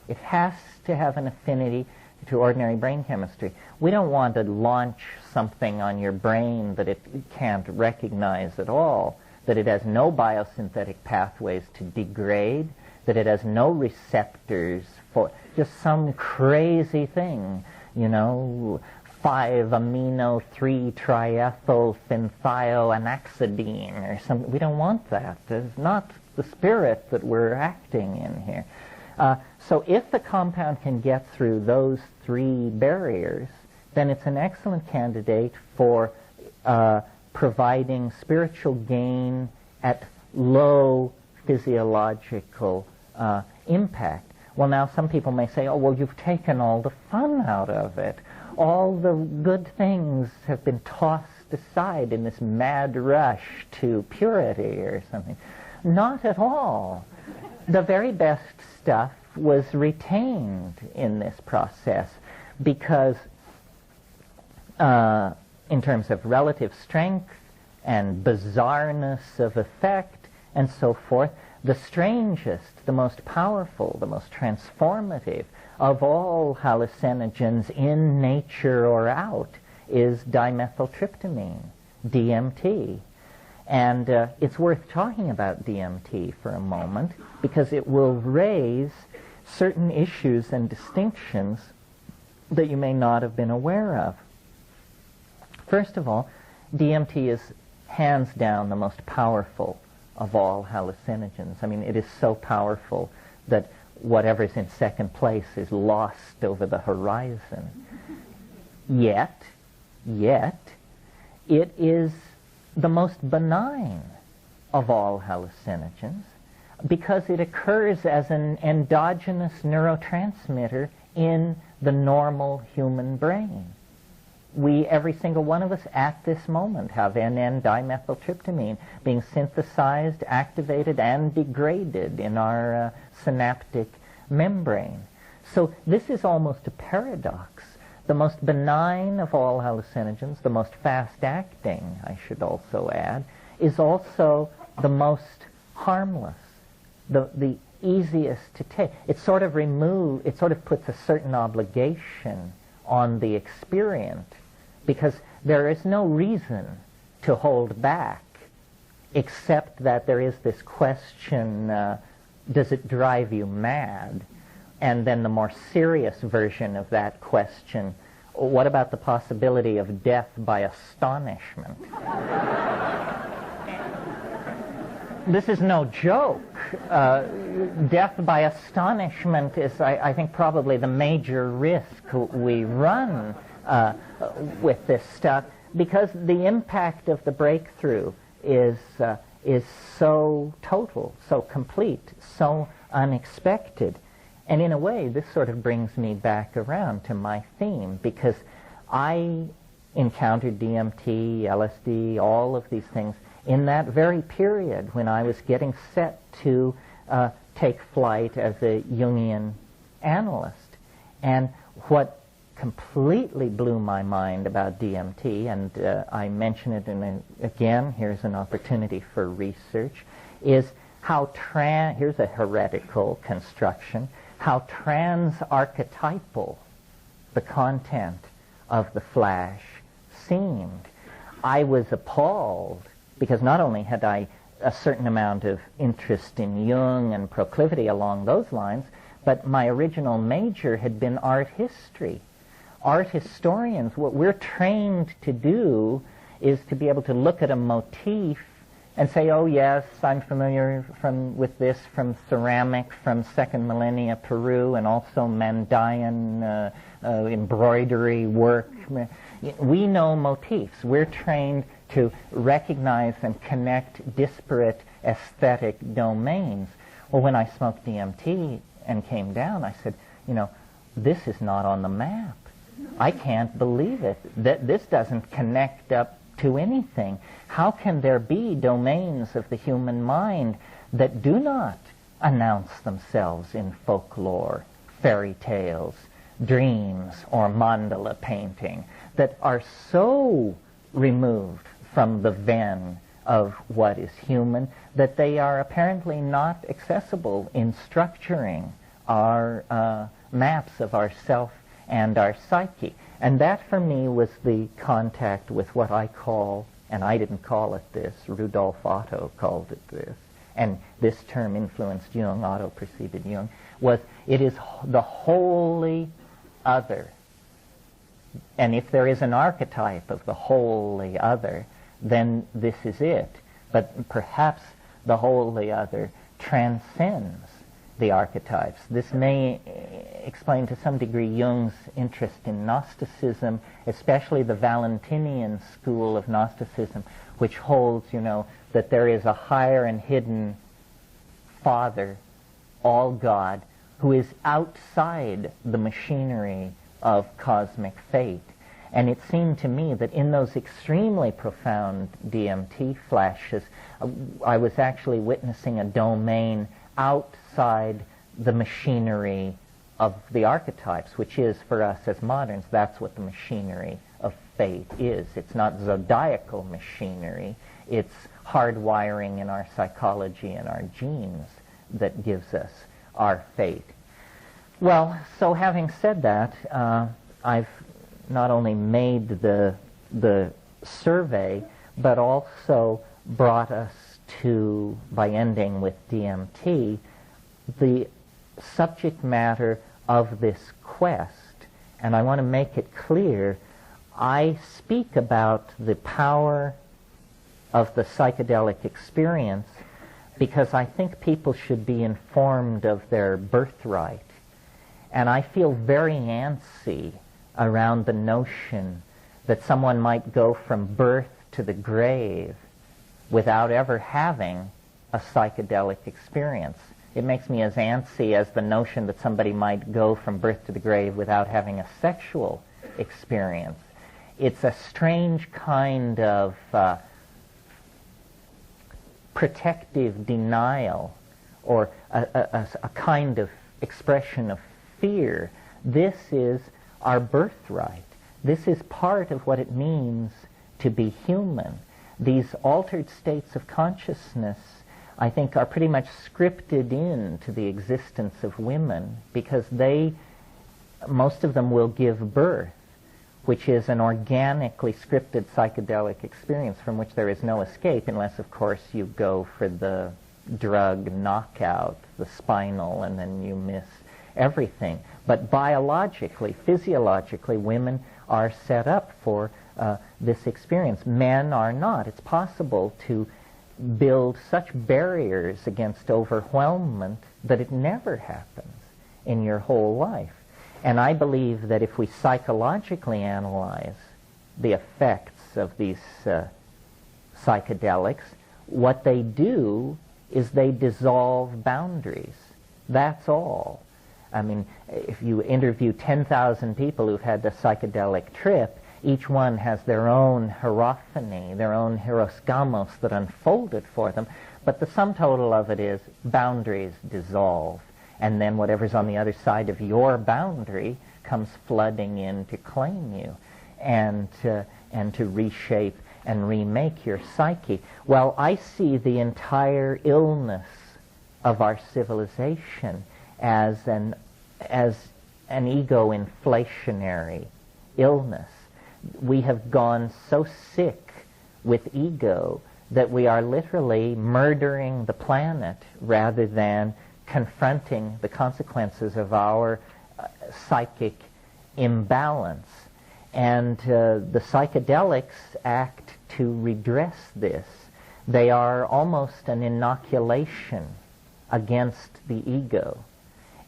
It has to have an affinity to ordinary brain chemistry. We don't want to launch something on your brain that it can't recognize at all, that it has no biosynthetic pathways to degrade, that it has no receptors for just some crazy thing, 5-amino-3-triethylphenthioanaxidine or something. We don't want that. There's not the spirit that we're acting in here. So if the compound can get through those 3 barriers, then it's an excellent candidate for providing spiritual gain at low physiological impact. Well, now some people may say, oh, well, you've taken all the fun out of it. All the good things have been tossed aside in this mad rush to purity or something. Not at all. The very best stuff was retained in this process because in terms of relative strength and bizarreness of effect and so forth, the strangest, the most powerful, the most transformative of all hallucinogens in nature or out is dimethyltryptamine, DMT. And it's worth talking about DMT for a moment because it will raise certain issues and distinctions that you may not have been aware of. First of all, DMT is hands down the most powerful of all hallucinogens. I mean, it is so powerful that whatever's in second place is lost over the horizon. Yet, it is the most benign of all hallucinogens because it occurs as an endogenous neurotransmitter in the normal human brain. We, every single one of us at this moment, have N,N-dimethyltryptamine being synthesized, activated, and degraded in our synaptic membrane. So this is almost a paradox. The most benign of all hallucinogens, the most fast-acting, I should also add, is also the most harmless, the easiest to take. It sort of puts a certain obligation on the experient because there is no reason to hold back except that there is this question, does it drive you mad? And then the more serious version of that question, what about the possibility of death by astonishment? This is no joke. Death by astonishment is, I think, probably the major risk we run with this stuff because the impact of the breakthrough is so total, so complete, so unexpected. And in a way, this sort of brings me back around to my theme because I encountered DMT, LSD, all of these things in that very period when I was getting set to take flight as a Jungian analyst. And what completely blew my mind about DMT, and I mention it again, here's an opportunity for research, is how here's a heretical construction, how trans-archetypal the content of the flash seemed. I was appalled because not only had I a certain amount of interest in Jung and proclivity along those lines, but my original major had been art history. Art historians, what we're trained to do is to be able to look at a motif and say, oh yes, I'm familiar with this from ceramic from second millennia Peru and also Mandaean embroidery work. We know motifs. We're trained to recognize and connect disparate aesthetic domains. Well, when I smoked DMT and came down, I said, this is not on the map. I can't believe it. This doesn't connect up to anything. How can there be domains of the human mind that do not announce themselves in folklore, fairy tales, dreams, or mandala painting, that are so removed from the ven of what is human that they are apparently not accessible in structuring our maps of our self and our psyche. And that for me was the contact with what I call, and I didn't call it this, Rudolf Otto called it this, and this term influenced Jung, Otto preceded Jung, was it is the wholly other. And if there is an archetype of the wholly other, then this is it. But perhaps the wholly other transcends the archetypes. This may explain to some degree Jung's interest in Gnosticism, especially the Valentinian school of Gnosticism, which holds, that there is a higher and hidden Father, all God, who is outside the machinery of cosmic fate. And it seemed to me that in those extremely profound DMT flashes, I was actually witnessing a domain outside the machinery of the archetypes, which is, for us as moderns, that's what the machinery of fate is. It's not zodiacal machinery. It's hardwiring in our psychology and our genes that gives us our fate. Well, so having said that, I've not only made the survey, but also brought us to, by ending with DMT, the subject matter of this quest. And I want to make it clear, I speak about the power of the psychedelic experience because I think people should be informed of their birthright. And I feel very antsy around the notion that someone might go from birth to the grave without ever having a psychedelic experience. It makes me as antsy as the notion that somebody might go from birth to the grave without having a sexual experience. It's a strange kind of protective denial, or a kind of expression of fear. This is our birthright. This is part of what it means to be human. These altered states of consciousness, I think, are pretty much scripted into the existence of women because most of them will give birth, which is an organically scripted psychedelic experience from which there is no escape unless, of course, you go for the drug knockout, the spinal, and then you miss everything. But biologically, physiologically, women are set up for this experience. Men are not. It's possible to build such barriers against overwhelmment that it never happens in your whole life. And I believe that if we psychologically analyze the effects of these psychedelics, what they do is they dissolve boundaries. That's all. I mean, if you interview 10,000 people who've had the psychedelic trip, each one has their own hierophany, their own hieroskamos that unfolded for them, but the sum total of it is boundaries dissolve, and then whatever's on the other side of your boundary comes flooding in to claim you and to reshape and remake your psyche. Well, I see the entire illness of our civilization as an ego-inflationary illness. We have gone so sick with ego that we are literally murdering the planet rather than confronting the consequences of our psychic imbalance. And the psychedelics act to redress this. They are almost an inoculation against the ego.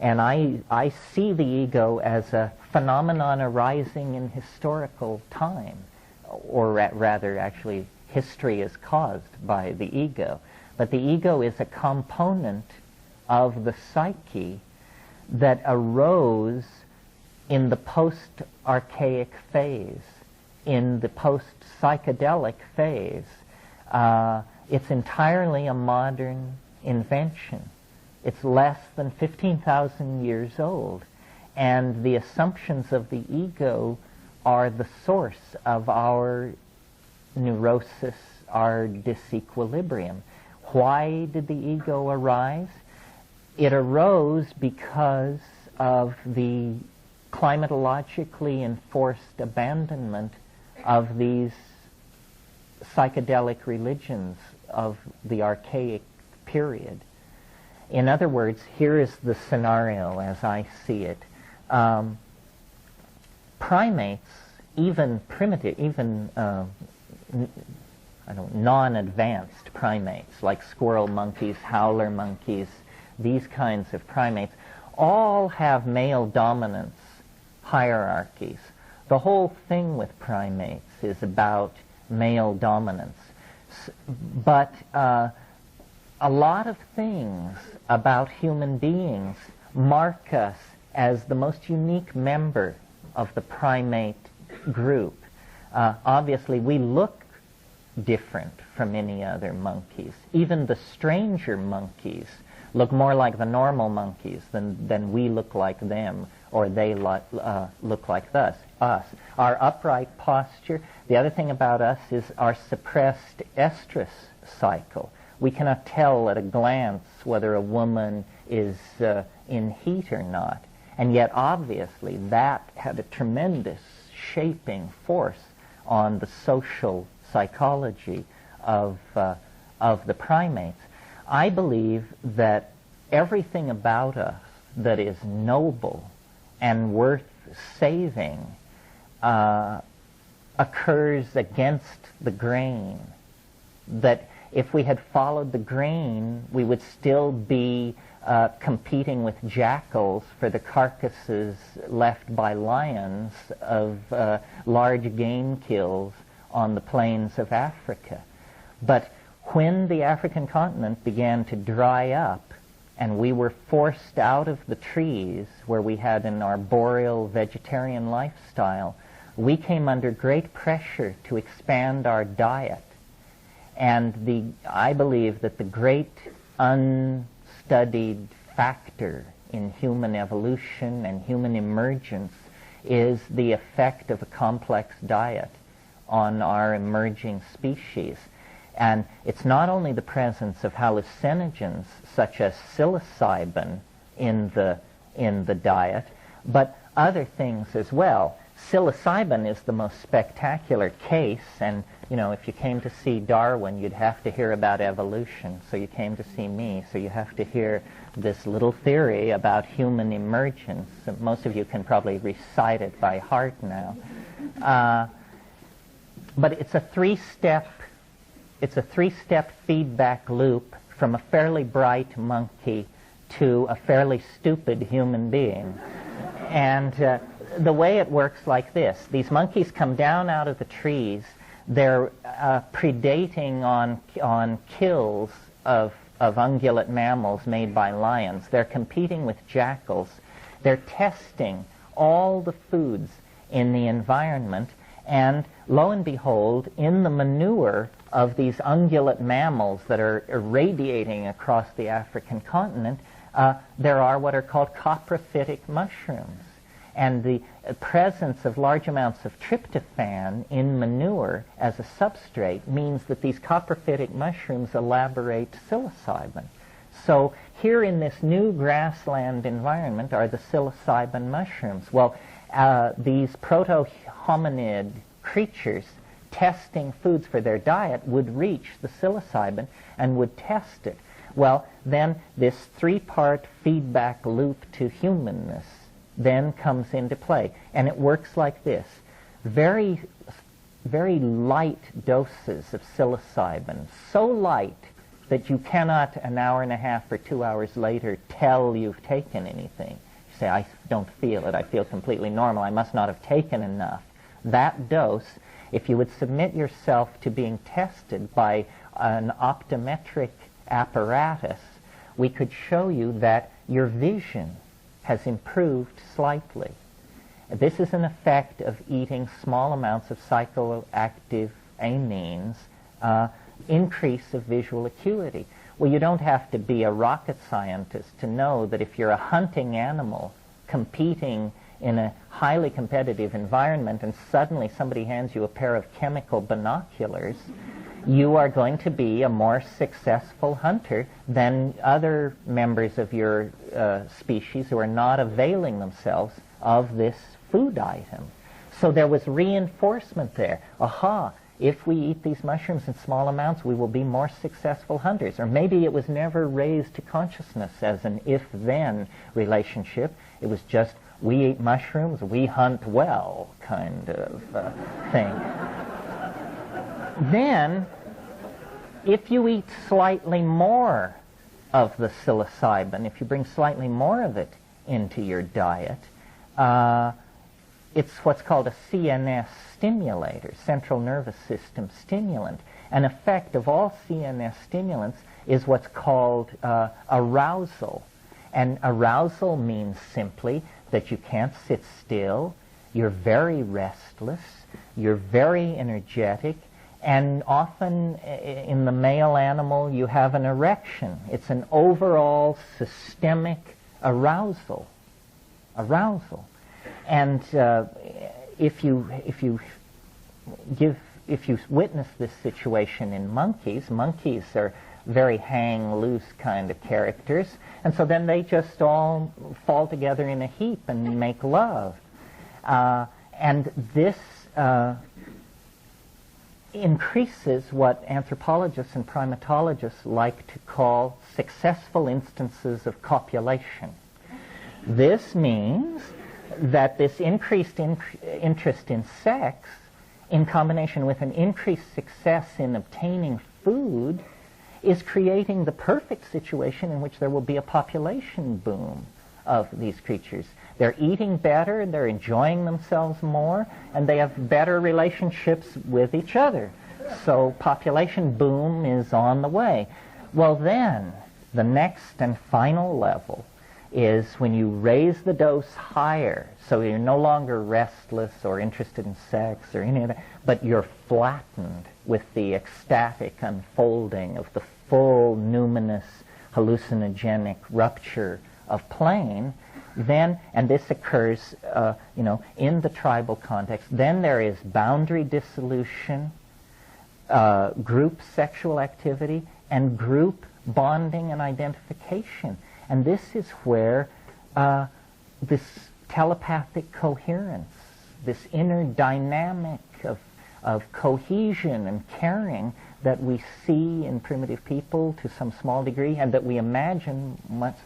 And I see the ego as a phenomenon arising in historical time, or rather, actually, history is caused by the ego. But the ego is a component of the psyche that arose in the post-archaic phase, in the post-psychedelic phase. It's entirely a modern invention. It's less than 15,000 years old. And the assumptions of the ego are the source of our neurosis, our disequilibrium. Why did the ego arise? It arose because of the climatologically enforced abandonment of these psychedelic religions of the archaic period. In other words, here is the scenario as I see it. Primates, even primitive, even non-advanced primates like squirrel monkeys, howler monkeys, these kinds of primates, all have male dominance hierarchies. The whole thing with primates is about male dominance. But a lot of things about human beings mark us as the most unique member of the primate group. Obviously, we look different from any other monkeys. Even the stranger monkeys look more like the normal monkeys than we look like them, or they look like us. Our upright posture. The other thing about us is our suppressed estrus cycle. We cannot tell at a glance whether a woman is in heat or not. And yet, obviously, that had a tremendous shaping force on the social psychology of the primates. I believe that everything about us that is noble and worth saving occurs against the grain. That if we had followed the grain, we would still be competing with jackals for the carcasses left by lions of large game kills on the plains of Africa. But when the African continent began to dry up and we were forced out of the trees where we had an arboreal vegetarian lifestyle, we came under great pressure to expand our diet. And I believe that the great unstudied factor in human evolution and human emergence is the effect of a complex diet on our emerging species. And it's not only the presence of hallucinogens such as psilocybin in the diet, but other things as well. Psilocybin is the most spectacular case, and if you came to see Darwin, you'd have to hear about evolution. So you came to see me, so you have to hear this little theory about human emergence. Most of you can probably recite it by heart now. But it's a three-step feedback loop from a fairly bright monkey to a fairly stupid human being. And the way it works like this. These monkeys come down out of the trees. They're predating on kills of ungulate mammals made by lions. They're competing with jackals. They're testing all the foods in the environment. And lo and behold, in the manure of these ungulate mammals that are irradiating across the African continent, there are what are called coprophytic mushrooms. And the presence of large amounts of tryptophan in manure as a substrate means that these coprophytic mushrooms elaborate psilocybin. So here in this new grassland environment are the psilocybin mushrooms. Well, these proto-hominid creatures testing foods for their diet would reach the psilocybin and would test it. Well, then this three-part feedback loop to humanness then comes into play. And it works like this. Very, very light doses of psilocybin, so light that you cannot an hour and a half or 2 hours later tell you've taken anything. You say, I don't feel it. I feel completely normal. I must not have taken enough. That dose, if you would submit yourself to being tested by an optometric apparatus, we could show you that your vision has improved slightly. This is an effect of eating small amounts of psychoactive amines, increase of visual acuity. Well, you don't have to be a rocket scientist to know that if you're a hunting animal competing in a highly competitive environment and suddenly somebody hands you a pair of chemical binoculars, you are going to be a more successful hunter than other members of your species who are not availing themselves of this food item. So there was reinforcement there. Aha, if we eat these mushrooms in small amounts, we will be more successful hunters. Or maybe it was never raised to consciousness as an if-then relationship. It was just, we eat mushrooms, we hunt well kind of thing. Then, if you eat slightly more of the psilocybin, if you bring slightly more of it into your diet, it's what's called a CNS stimulator, central nervous system stimulant. An effect of all CNS stimulants is what's called arousal. And arousal means simply that you can't sit still, you're very restless, you're very energetic, and often in the male animal you have an erection. It's an overall systemic arousal. And if you witness this situation in monkeys are very hang loose kind of characters, and so then they just all fall together in a heap and make love. And this increases what anthropologists and primatologists like to call successful instances of copulation. This means that this increased interest in sex, in combination with an increased success in obtaining food, is creating the perfect situation in which there will be a population boom of these creatures. They're eating better, they're enjoying themselves more, and they have better relationships with each other. So population boom is on the way. Well then, the next and final level is when you raise the dose higher, so you're no longer restless or interested in sex or any of that, but you're flattened with the ecstatic unfolding of the full, numinous, hallucinogenic rupture of plane, then, and this occurs, in the tribal context, then there is boundary dissolution, group sexual activity, and group bonding and identification. And this is where this telepathic coherence, this inner dynamic of cohesion and caring that we see in primitive people to some small degree, and that we imagine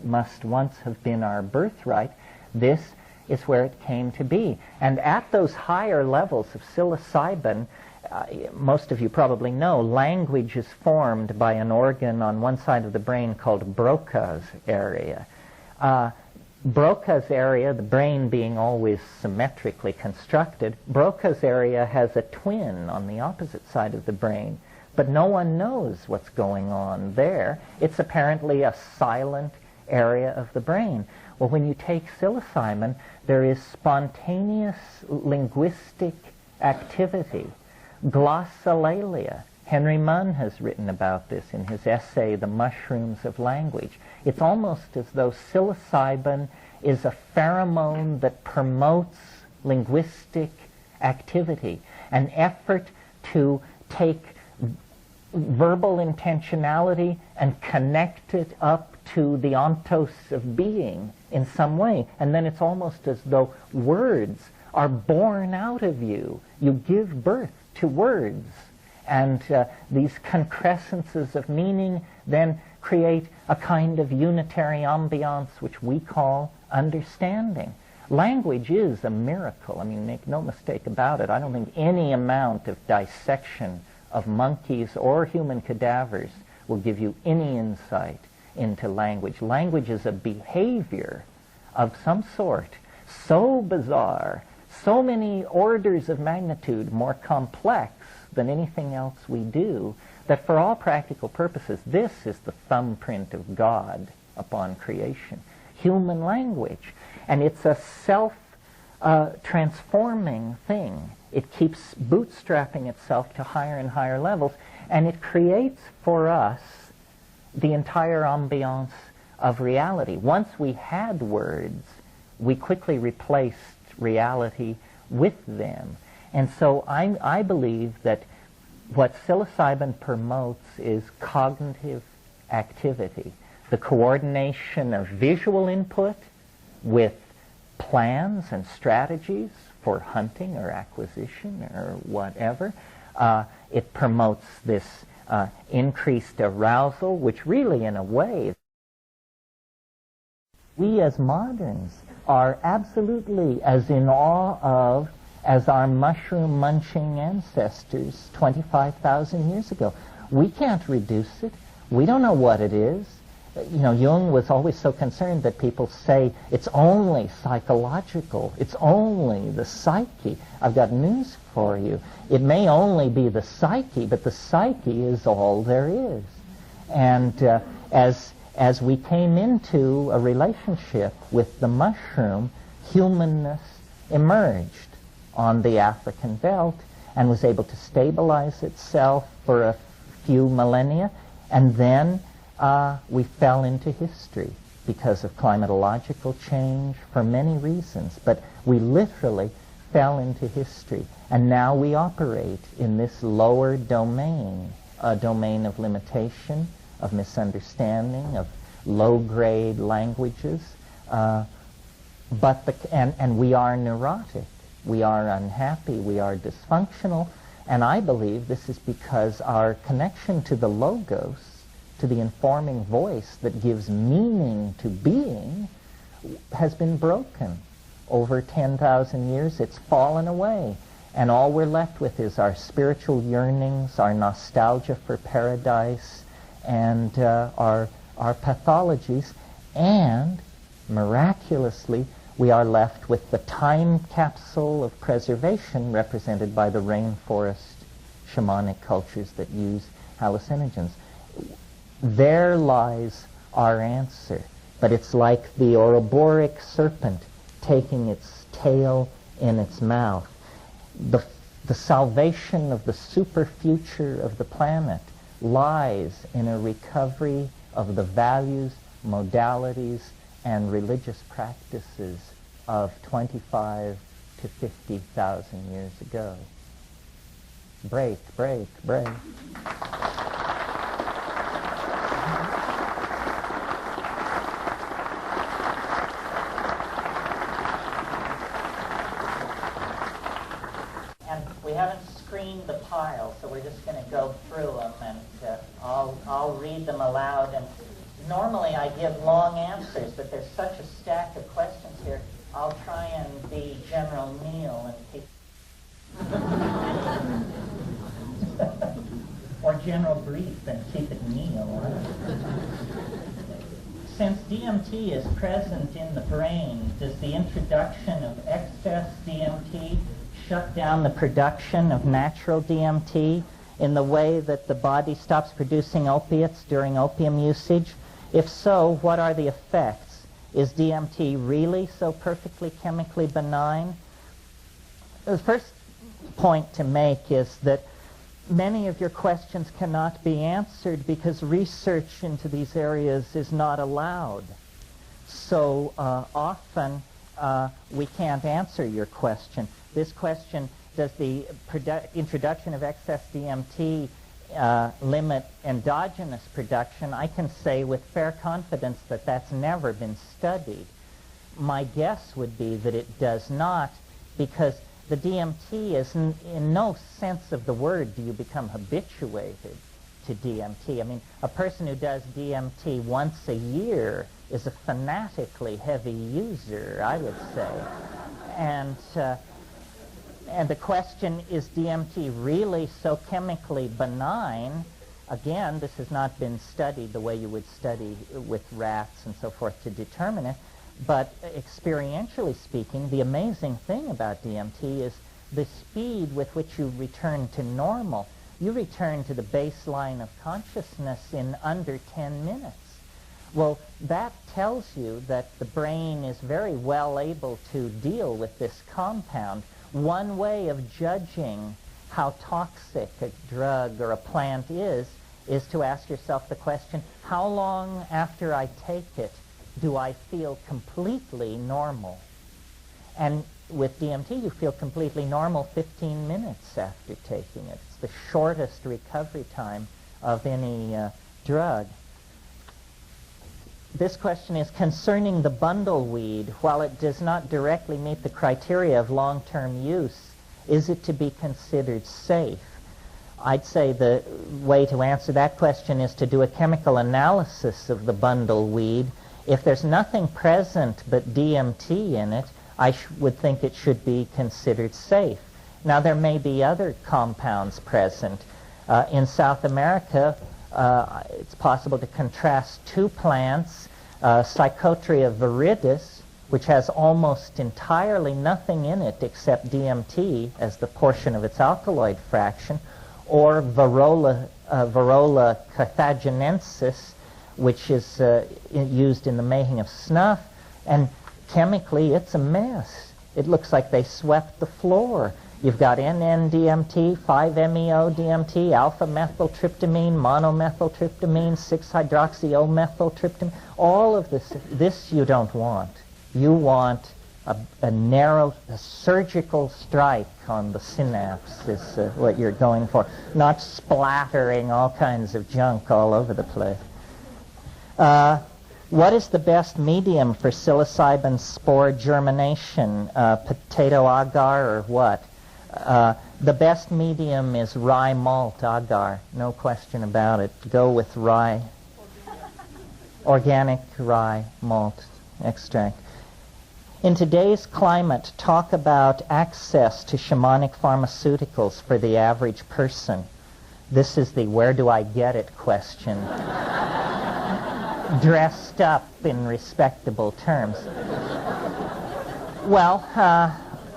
must once have been our birthright, this is where it came to be. And at those higher levels of psilocybin, most of you probably know, language is formed by an organ on one side of the brain called Broca's area. Broca's area, the brain being always symmetrically constructed, Broca's area has a twin on the opposite side of the brain, but no one knows what's going on there. It's apparently a silent area of the brain. Well, when you take psilocybin, there is spontaneous linguistic activity, glossolalia. Henry Munn has written about this in his essay, The Mushrooms of Language. It's almost as though psilocybin is a pheromone that promotes linguistic activity, an effort to take verbal intentionality and connect it up to the ontos of being in some way. And then it's almost as though words are born out of you. You give birth to words. And these concrescences of meaning then create a kind of unitary ambiance which we call understanding. Language is a miracle. I mean, make no mistake about it. I don't think any amount of dissection of monkeys or human cadavers will give you any insight into language. Language is a behavior of some sort, so bizarre, so many orders of magnitude more complex than anything else we do, that for all practical purposes, this is the thumbprint of God upon creation. Human language. And it's a self-transforming thing. It keeps bootstrapping itself to higher and higher levels, and it creates for us the entire ambiance of reality. Once we had words, we quickly replaced reality with them. And so I believe that what psilocybin promotes is cognitive activity, the coordination of visual input with plans and strategies for hunting or acquisition or whatever. It promotes this increased arousal, which really, in a way, we as moderns are absolutely as in awe of as our mushroom-munching ancestors 25,000 years ago. We can't reduce it. We don't know what it is. You know, Jung was always so concerned that people say it's only psychological, it's only the psyche. I've got news for you. It may only be the psyche, but the psyche is all there is. And as we came into a relationship with the mushroom, humanness emerged on the African belt and was able to stabilize itself for a few millennia, and then we fell into history because of climatological change, for many reasons, but we literally fell into history. And now we operate in this lower domain, a domain of limitation, of misunderstanding, of low-grade languages, and we are neurotic, we are unhappy, we are dysfunctional, and I believe this is because our connection to the logos, to the informing voice that gives meaning to being, has been broken. Over 10,000 years, it's fallen away. And all we're left with is our spiritual yearnings, our nostalgia for paradise, and our pathologies. And, miraculously, we are left with the time capsule of preservation represented by the rainforest shamanic cultures that use hallucinogens. There lies our answer, but it's like the Ouroboros serpent taking its tail in its mouth. The salvation of the super future of the planet lies in a recovery of the values, modalities, and religious practices of 25 to 50,000 years ago. Break, break, break. We haven't screened the pile, so we're just going to go through them, and I'll read them aloud. And normally I give long answers, but there's such a stack of questions here. I'll try and be General Neal and keep or General Brief and keep it Neal. Since DMT is present in the brain, does the introduction of excess DMT shut down the production of natural DMT in the way that the body stops producing opiates during opium usage? If so, what are the effects? Is DMT really so perfectly chemically benign? The first point to make is that many of your questions cannot be answered because research into these areas is not allowed. So often we can't answer your question. This question, does the introduction of excess DMT limit endogenous production? I can say with fair confidence that that's never been studied. My guess would be that it does not, because the DMT is in no sense of the word do you become habituated to DMT. I mean, a person who does DMT once a year is a fanatically heavy user, I would say. And the question, is DMT really so chemically benign? Again, this has not been studied the way you would study with rats and so forth to determine it. But experientially speaking, the amazing thing about DMT is the speed with which you return to normal. You return to the baseline of consciousness in under 10 minutes. Well, that tells you that the brain is very well able to deal with this compound. One way of judging how toxic a drug or a plant is to ask yourself the question, how long after I take it do I feel completely normal? And with DMT, you feel completely normal 15 minutes after taking it. It's the shortest recovery time of any drug. This question is concerning the bundleweed. While it does not directly meet the criteria of long-term use, is it to be considered safe? I'd say the way to answer that question is to do a chemical analysis of the bundleweed. If there's nothing present but DMT in it, I would think it should be considered safe. Now, there may be other compounds present. In South America, it's possible to contrast two plants, Psychotria viridis, which has almost entirely nothing in it except DMT as the portion of its alkaloid fraction, or Varrola carthaginensis, which is used in the making of snuff, and chemically it's a mess. It looks like they swept the floor. You've got NN-DMT, 5-MeO-DMT, alpha-methyltryptamine, monomethyltryptamine, 6-hydroxy-O-methyltryptamine. All of this you don't want. You want a narrow, surgical strike on the synapse is what you're going for, not splattering all kinds of junk all over the place. What is the best medium for psilocybin spore germination? Potato agar or what? The best medium is rye malt agar, no question about it. Go with rye, organic rye malt extract. In today's climate, talk about access to shamanic pharmaceuticals for the average person. This is the where do I get it question, dressed up in respectable terms. Well,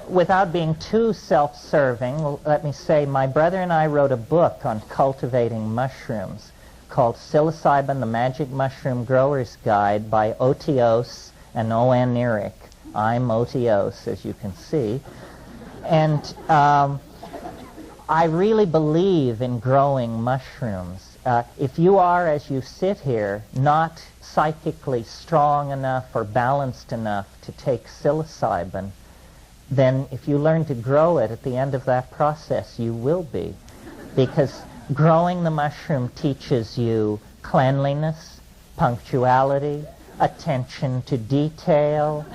without being too self-serving, let me say my brother and I wrote a book on cultivating mushrooms called Psilocybin, the Magic Mushroom Grower's Guide by Otios and O.N. Eric. I'm Otios, as you can see. And I really believe in growing mushrooms. If you are, as you sit here, not psychically strong enough or balanced enough to take psilocybin, then if you learn to grow it at the end of that process, you will be. Because growing the mushroom teaches you cleanliness, punctuality, attention to detail,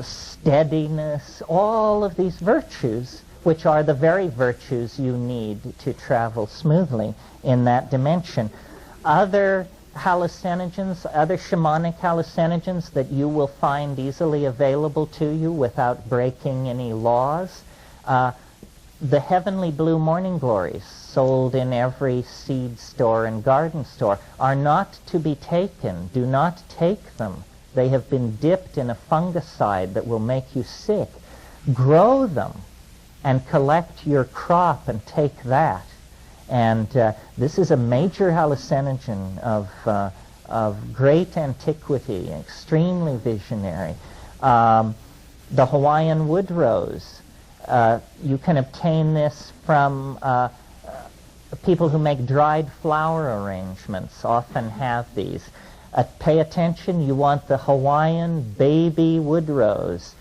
steadiness, all of these virtues, which are the very virtues you need to travel smoothly in that dimension. Other hallucinogens, other shamanic hallucinogens that you will find easily available to you without breaking any laws, the heavenly blue morning glories sold in every seed store and garden store are not to be taken. Do not take them. They have been dipped in a fungicide that will make you sick. Grow them and collect your crop and take that. And this is a major hallucinogen of great antiquity, extremely visionary. The Hawaiian wood rose. You can obtain this from people who make dried flower arrangements, often have these. Pay attention, you want the Hawaiian baby wood rose.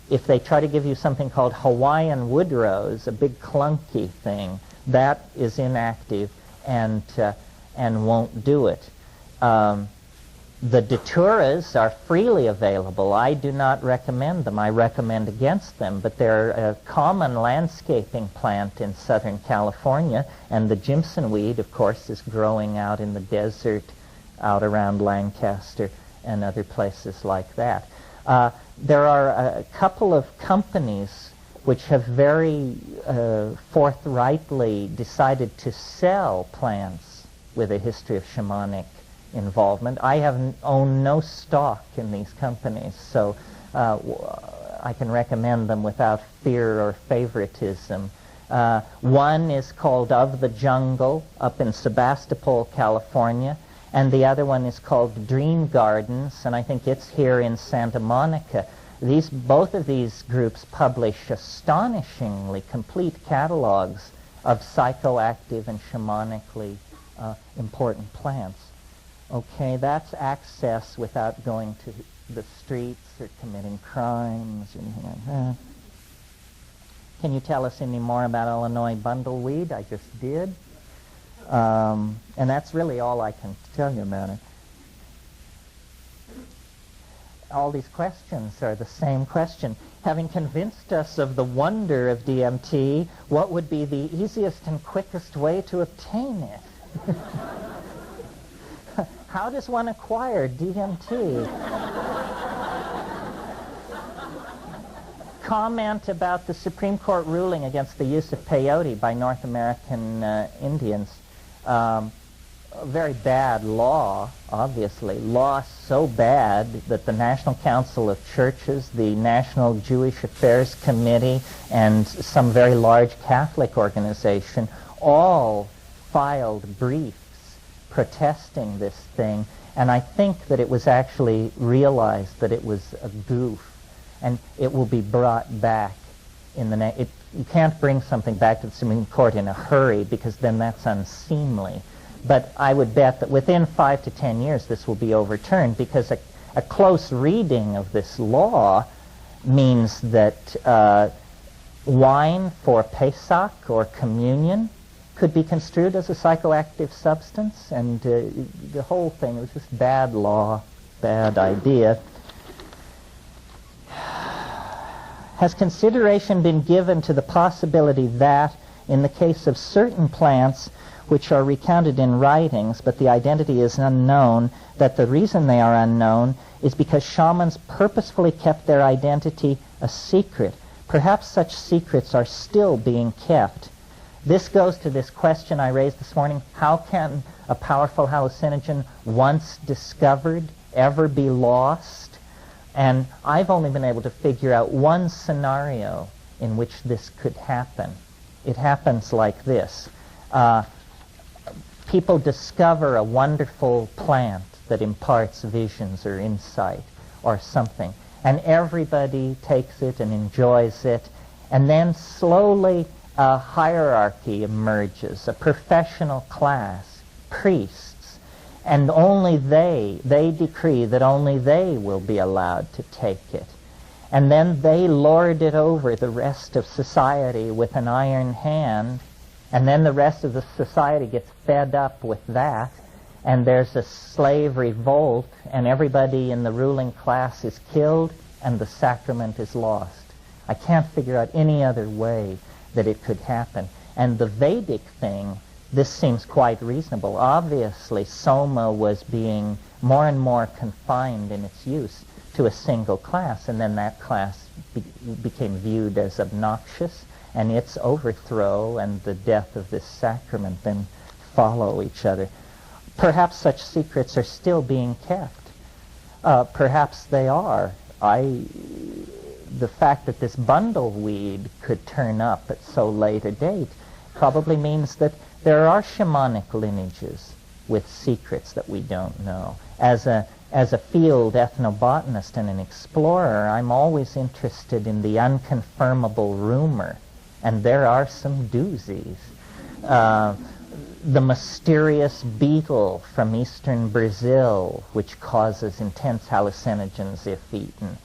If they try to give you something called Hawaiian wood rose, a big clunky thing, that is inactive and won't do it. The daturas are freely available. I do not recommend them. I recommend against them, but they're a common landscaping plant in Southern California, and the Jimson weed, of course, is growing out in the desert out around Lancaster and other places like that. There are a couple of companies which have very forthrightly decided to sell plants with a history of shamanic involvement. I own no stock in these companies, so I can recommend them without fear or favoritism. One is called Of the Jungle up in Sebastopol, California, and the other one is called Dream Gardens, and I think it's here in Santa Monica. Both of these groups publish astonishingly complete catalogs of psychoactive and shamanically important plants. Okay, that's access without going to the streets or committing crimes or anything like that. Can you tell us any more about Illinois bundleweed? I just did. And that's really all I can tell you about it. all these questions are the same question. Having convinced us of the wonder of DMT, what would be the easiest and quickest way to obtain it? How does one acquire DMT? Comment about the Supreme Court ruling against the use of peyote by North American Indians. A very bad law, obviously. Law so bad that the National Council of Churches, the National Jewish Affairs Committee, and some very large Catholic organization all filed briefs protesting this thing. And I think that it was actually realized that it was a goof, and it will be brought back in the you can't bring something back to the Supreme Court in a hurry, because then that's unseemly. But I would bet that within 5 to 10 years this will be overturned, because a close reading of this law means that wine for Pesach or communion could be construed as a psychoactive substance, and the whole thing was just bad law, bad idea. Has consideration been given to the possibility that, in the case of certain plants which are recounted in writings, but the identity is unknown, that the reason they are unknown is because shamans purposefully kept their identity a secret? Perhaps such secrets are still being kept. This goes to this question I raised this morning: how can a powerful hallucinogen, once discovered, ever be lost? And I've only been able to figure out one scenario in which this could happen. It happens like this. People discover a wonderful plant that imparts visions or insight or something, and everybody takes it and enjoys it, and then slowly a hierarchy emerges, a professional class, priests, and only they decree that only they will be allowed to take it. And then they lord it over the rest of society with an iron hand, and then the rest of the society gets fed up with that, and there's a slave revolt, and everybody in the ruling class is killed, and the sacrament is lost. I can't figure out any other way that it could happen. And the Vedic thing, this seems quite reasonable. Obviously, Soma was being more and more confined in its use to a single class, and then that class became viewed as obnoxious, and its overthrow and the death of this sacrament then follow each other. Perhaps such secrets are still being kept. Perhaps they are. The fact that this bundleweed could turn up at so late a date probably means that there are shamanic lineages with secrets that we don't know. As a field ethnobotanist and an explorer, I'm always interested in the unconfirmable rumor, and there are some doozies. The mysterious beetle from eastern Brazil, which causes intense hallucinogens if eaten.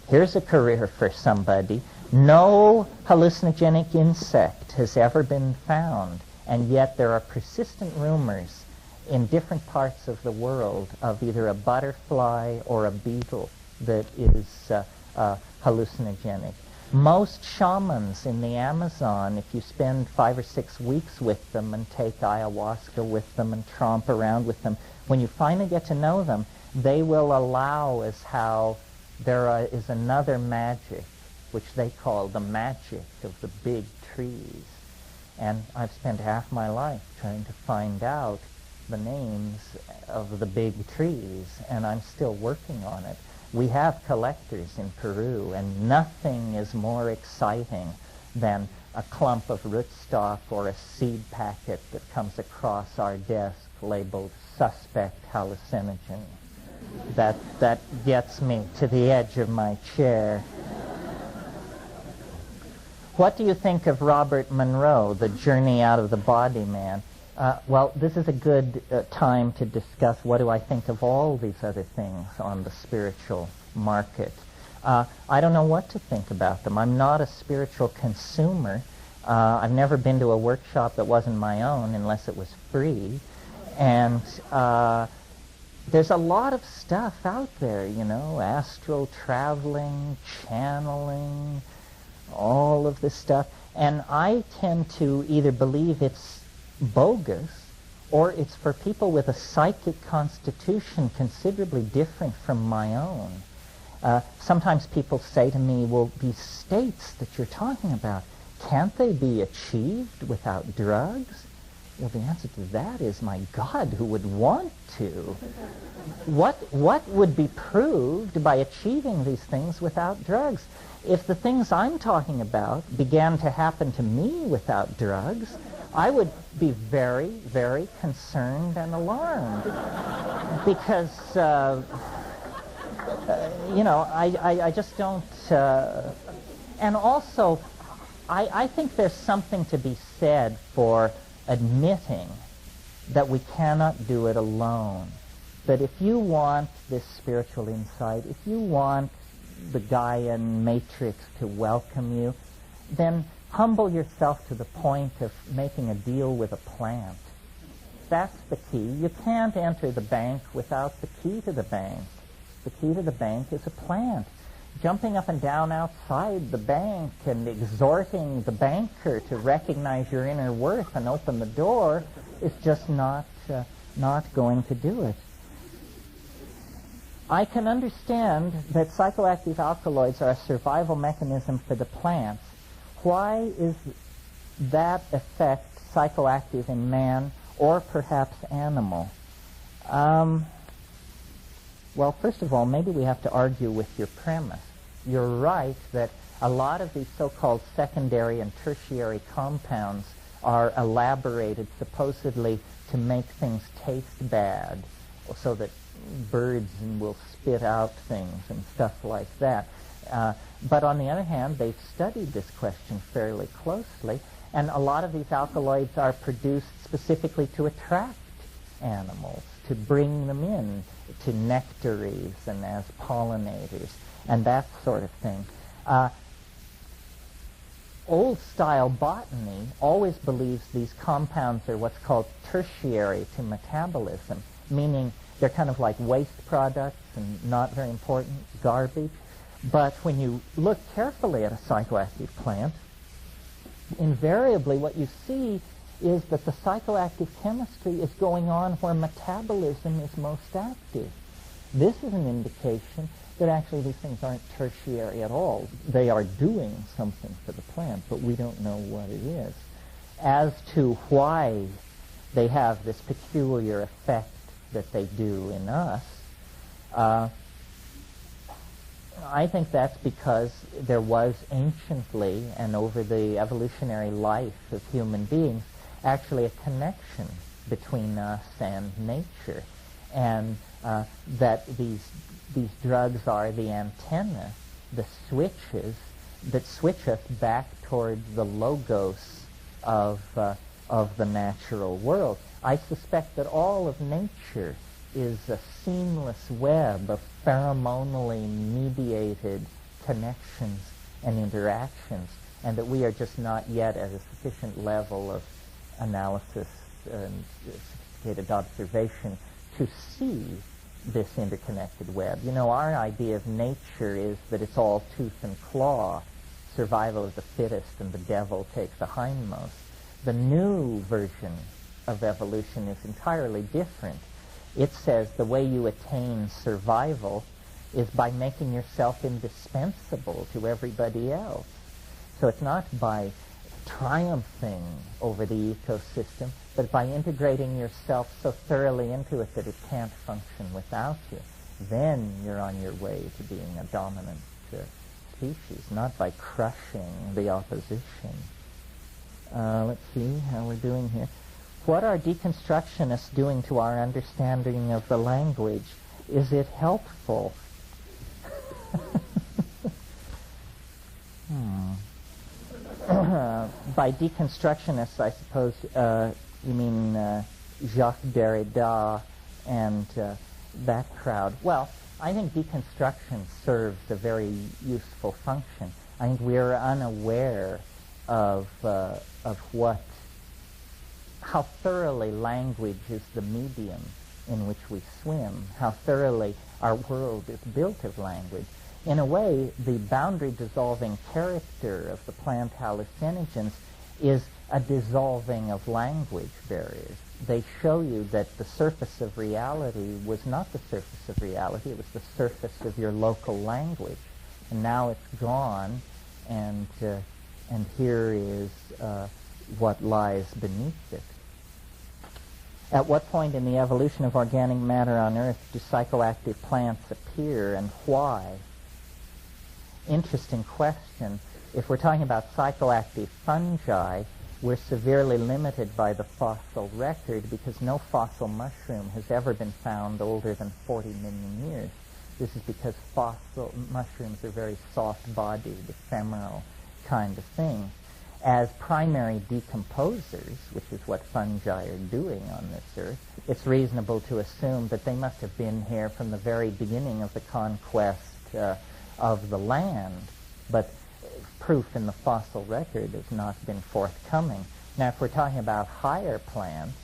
Here's a career for somebody. No hallucinogenic insect has ever been found, and yet there are persistent rumors in different parts of the world of either a butterfly or a beetle that is hallucinogenic. Most shamans in the Amazon, if you spend 5 or 6 weeks with them and take ayahuasca with them and tromp around with them, when you finally get to know them, they will allow as how there is another magic, which they call the magic of the big trees. And I've spent half my life trying to find out the names of the big trees, and I'm still working on it. We have collectors in Peru, and nothing is more exciting than a clump of rootstock or a seed packet that comes across our desk labeled suspect hallucinogen. That gets me to the edge of my chair. What do you think of Robert Monroe, The Journey Out of the Body Man? Well, this is a good time to discuss what do I think of all these other things on the spiritual market. I don't know what to think about them. I'm not a spiritual consumer. I've never been to a workshop that wasn't my own unless it was free. And there's a lot of stuff out there, astral traveling, channeling, all of this stuff. And I tend to either believe it's bogus or it's for people with a psychic constitution considerably different from my own. Sometimes people say to me, well, these states that you're talking about, can't they be achieved without drugs? Well, the answer to that is, my God, who would want to? What would be proved by achieving these things without drugs? If the things I'm talking about began to happen to me without drugs, I would be very, very concerned and alarmed. Because, I just don't... and also, I think there's something to be said for admitting that we cannot do it alone. That if you want this spiritual insight, if you want the Gaian matrix to welcome you, then humble yourself to the point of making a deal with a plant. That's the key. You can't enter the bank without the key to the bank. The key to the bank is a plant. Jumping up and down outside the bank and exhorting the banker to recognize your inner worth and open the door is just not going to do it. I can understand that psychoactive alkaloids are a survival mechanism for the plants. Why is that effect psychoactive in man or perhaps animal? Well, first of all, maybe we have to argue with your premise. You're right that a lot of these so-called secondary and tertiary compounds are elaborated supposedly to make things taste bad, so that birds will spit out things and stuff like that. But on the other hand, they've studied this question fairly closely, and a lot of these alkaloids are produced specifically to attract animals, to bring them in to nectaries and as pollinators and that sort of thing. Old-style botany always believes these compounds are what's called tertiary to metabolism, meaning they're kind of like waste products and not very important, garbage. But when you look carefully at a psychoactive plant, invariably what you see is that the psychoactive chemistry is going on where metabolism is most active. This is an indication that actually these things aren't tertiary at all. They are doing something for the plant, but we don't know what it is. As to why they have this peculiar effect that they do in us, I think that's because there was anciently and over the evolutionary life of human beings actually a connection between us and nature, and that these drugs are the antenna, the switches that switch us back toward the logos of the natural world. I suspect that all of nature is a seamless web of pheromonally mediated connections and interactions, and that we are just not yet at a sufficient level of analysis and sophisticated observation to see this interconnected web. You know, our idea of nature is that it's all tooth and claw, survival of the fittest, and the devil takes the hindmost. The new version of evolution is entirely different. It says the way you attain survival is by making yourself indispensable to everybody else. So it's not by triumphing over the ecosystem, but by integrating yourself so thoroughly into it that it can't function without you. Then you're on your way to being a dominant species, not by crushing the opposition. Let's see how we're doing here. What are deconstructionists doing to our understanding of the language? Is it helpful? By deconstructionists, I suppose you mean Jacques Derrida and that crowd. Well, I think deconstruction serves a very useful function. I think we are unaware of how thoroughly language is the medium in which we swim, how thoroughly our world is built of language. In a way, the boundary-dissolving character of the plant hallucinogens is a dissolving of language barriers. They show you that the surface of reality was not the surface of reality, it was the surface of your local language. And now it's gone, and here is what lies beneath it. At what point in the evolution of organic matter on Earth do psychoactive plants appear, and why? Interesting question. If we're talking about psychoactive fungi, we're severely limited by the fossil record because no fossil mushroom has ever been found older than 40 million years. This is because fossil mushrooms are very soft-bodied, ephemeral kind of things. As primary decomposers, which is what fungi are doing on this Earth, it's reasonable to assume that they must have been here from the very beginning of the conquest of the land. But proof in the fossil record has not been forthcoming. Now, if we're talking about higher plants,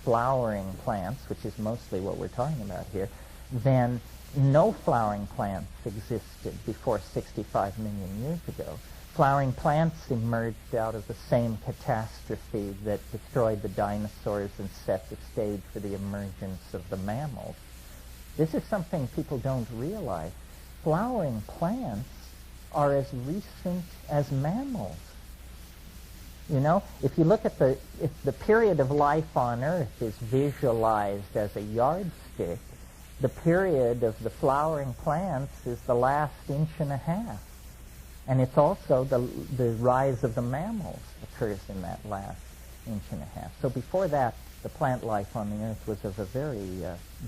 flowering plants, which is mostly what we're talking about here, then no flowering plants existed before 65 million years ago. Flowering plants emerged out of the same catastrophe that destroyed the dinosaurs and set the stage for the emergence of the mammals. This is something people don't realize. Flowering plants are as recent as mammals. You know, if you look at if the period of life on Earth is visualized as a yardstick, the period of the flowering plants is the last inch and a half. And it's also the rise of the mammals occurs in that last inch and a half. So before that, the plant life on the Earth was of a very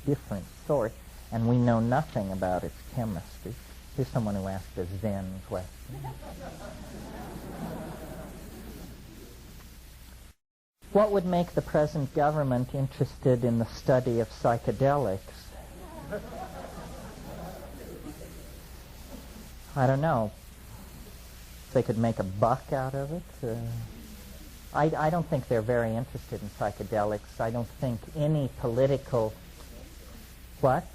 different sort, and we know nothing about its chemistry. Here's someone who asked a Zen question. What would make the present government interested in the study of psychedelics? I don't know. They could make a buck out of it. I don't think they're very interested in psychedelics. I don't think any political... What?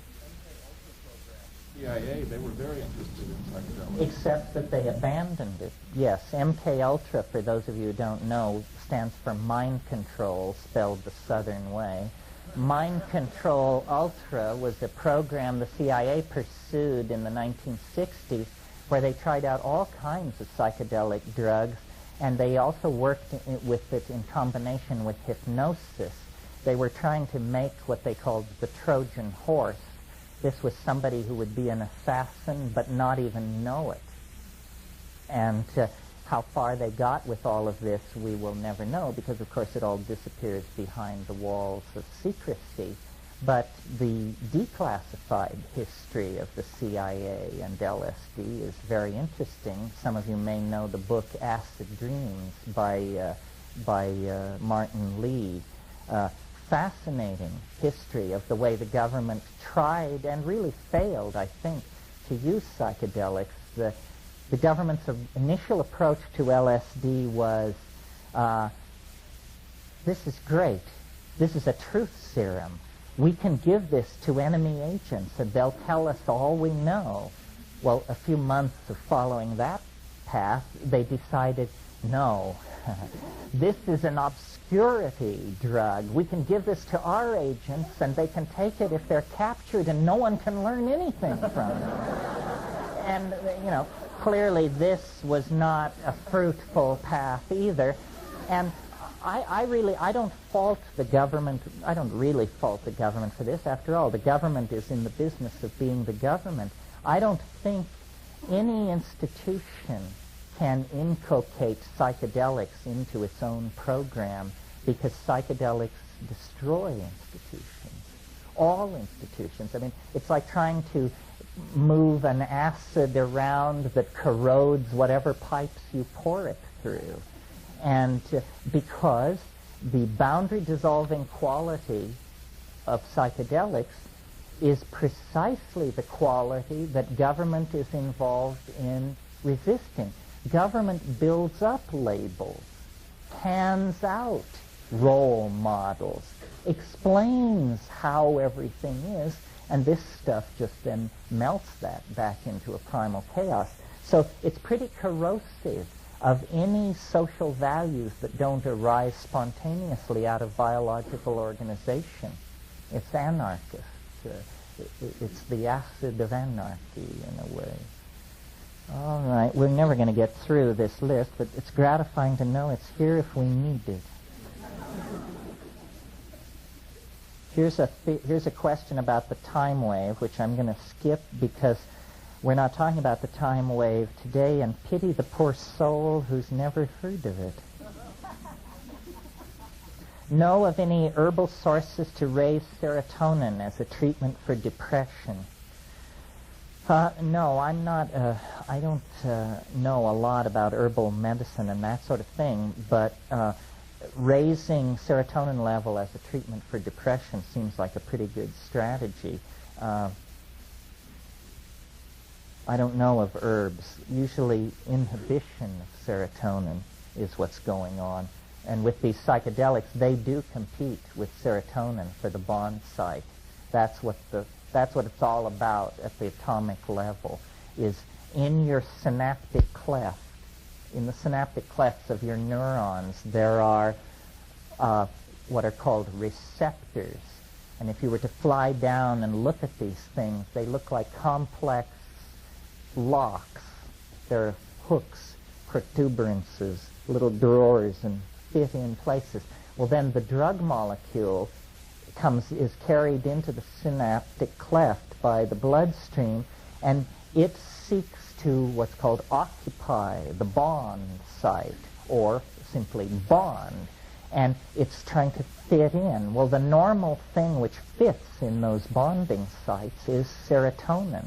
CIA, they were very interested in psychedelics. Except that they abandoned it. Yes, MK Ultra, for those of you who don't know, stands for mind control, spelled the Southern way. Mind Control Ultra was a program the CIA pursued in the 1960s where they tried out all kinds of psychedelic drugs, and they also worked with it in combination with hypnosis. They were trying to make what they called the Trojan horse. This was somebody who would be an assassin but not even know it. And how far they got with all of this, we will never know, because of course it all disappears behind the walls of secrecy. But the declassified history of the CIA and LSD is very interesting. Some of you may know the book Acid Dreams by Martin Lee. Fascinating history of the way the government tried and really failed, I think, to use psychedelics. The government's initial approach to LSD was, this is great. This is a truth serum. We can give this to enemy agents and they'll tell us all we know. Well, a few months of following that path, they decided, no, this is an obscurity drug. We can give this to our agents and they can take it if they're captured and no one can learn anything from it. And, you know, clearly this was not a fruitful path either. And I don't fault the government. I don't really fault the government for this. After all, the government is in the business of being the government. I don't think any institution can inculcate psychedelics into its own program, because psychedelics destroy institutions. All institutions. I mean, it's like trying to move an acid around that corrodes whatever pipes you pour it through. And because the boundary-dissolving quality of psychedelics is precisely the quality that government is involved in resisting. Government builds up labels, hands out role models, explains how everything is, and this stuff just then melts that back into a primal chaos. So it's pretty corrosive of any social values that don't arise spontaneously out of biological organization. It's anarchist. It's the acid of anarchy in a way. All right, we're never going to get through this list, but it's gratifying to know it's here if we need it. Here's a question about the time wave, which I'm going to skip because we're not talking about the time wave today, and pity the poor soul who's never heard of it. Know of any herbal sources to raise serotonin as a treatment for depression? No, I'm not. I don't know a lot about herbal medicine and that sort of thing, but raising serotonin level as a treatment for depression seems like a pretty good strategy. I don't know of herbs. Usually inhibition of serotonin is what's going on. And with these psychedelics, they do compete with serotonin for the bond site. That's what it's all about at the atomic level, is in your synaptic cleft. In the synaptic clefts of your neurons, there are what are called receptors. And if you were to fly down and look at these things, they look like complex locks. They're hooks, protuberances, little drawers, and fit in places. Well, then the drug molecule is carried into the synaptic cleft by the bloodstream, and it seeks to what's called occupy the bond site, or simply bond, and it's trying to fit in. Well, the normal thing which fits in those bonding sites is serotonin,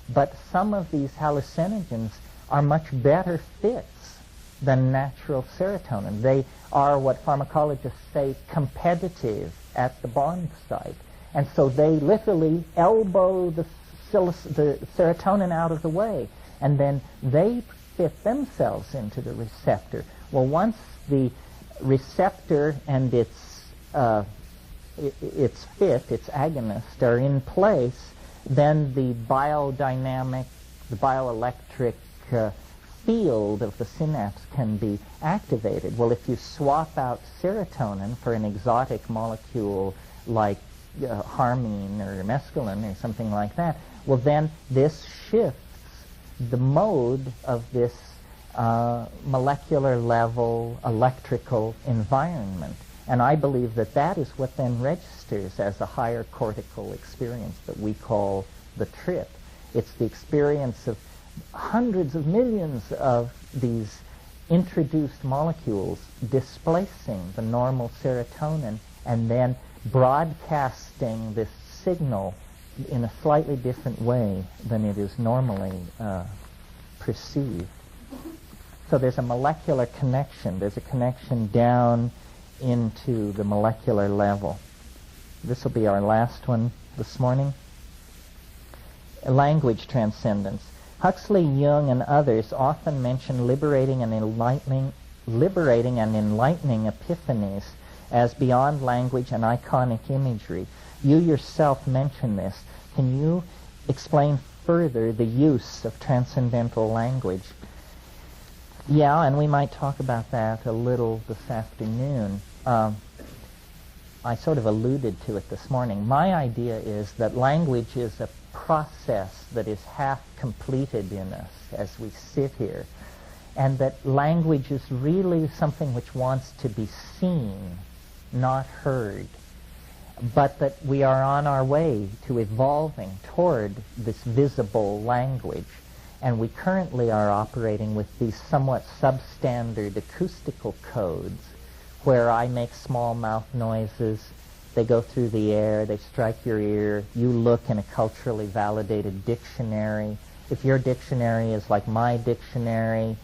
but some of these hallucinogens are much better fits than natural serotonin. They are what pharmacologists say competitive at the bond site. And so they literally elbow the serotonin out of the way, and then they fit themselves into the receptor. Well, once the receptor and its agonist are in place, then the biodynamic, the bioelectric field of the synapse can be activated. Well, if you swap out serotonin for an exotic molecule like harmine or mescaline or something like that, well, then this shifts the mode of this molecular level electrical environment. And I believe that that is what then registers as a higher cortical experience that we call the trip. It's the experience of hundreds of millions of these introduced molecules displacing the normal serotonin and then broadcasting this signal in a slightly different way than it is normally perceived. So there's a molecular connection. There's a connection down into the molecular level. This will be our last one this morning. Language transcendence. Huxley, Jung, and others often mention liberating and enlightening epiphanies as beyond language and iconic imagery. You yourself mention this. Can you explain further the use of transcendental language? Yeah, and we might talk about that a little this afternoon. I sort of alluded to it this morning. My idea is that language is a process that is half completed in us as we sit here, and that language is really something which wants to be seen, not heard, but that we are on our way to evolving toward this visible language, and we currently are operating with these somewhat substandard acoustical codes where I make small mouth noises, they go through the air, they strike your ear, you look in a culturally validated dictionary. If your dictionary is like my dictionary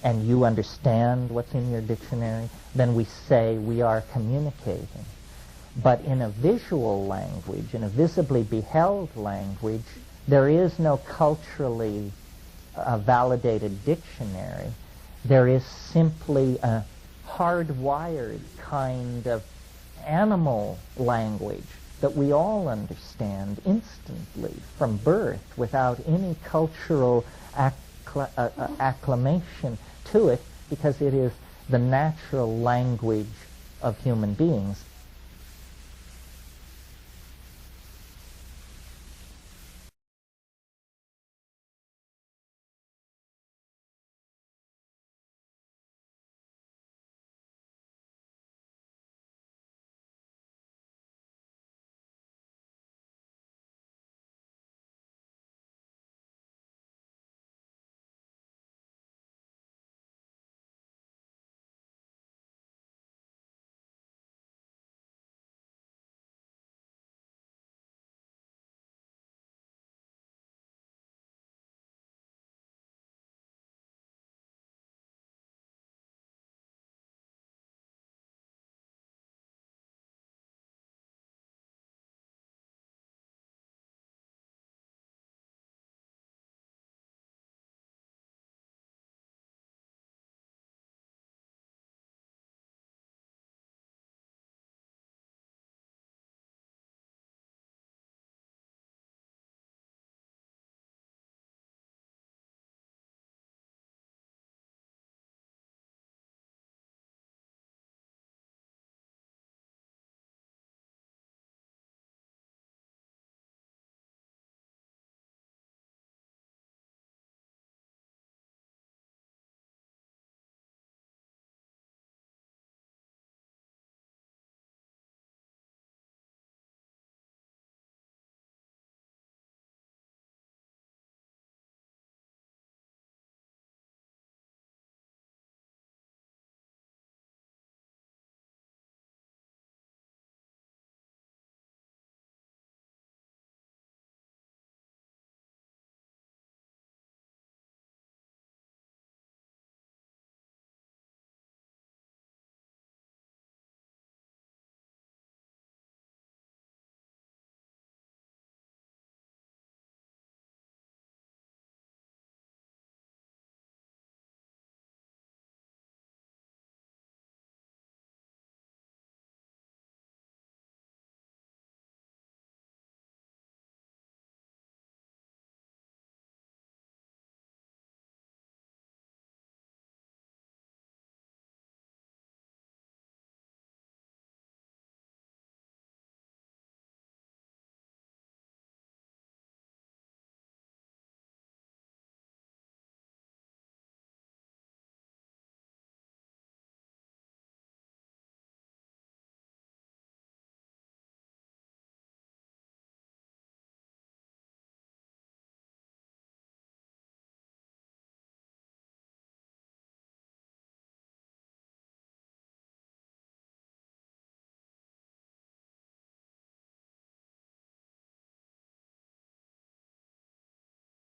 and you understand what's in your dictionary, then we say we are communicating. But in a visual language, in a visibly beheld language, there is no culturally validated dictionary. There is simply a hardwired kind of animal language that we all understand instantly from birth without any cultural acclamation to it, because it is the natural language of human beings.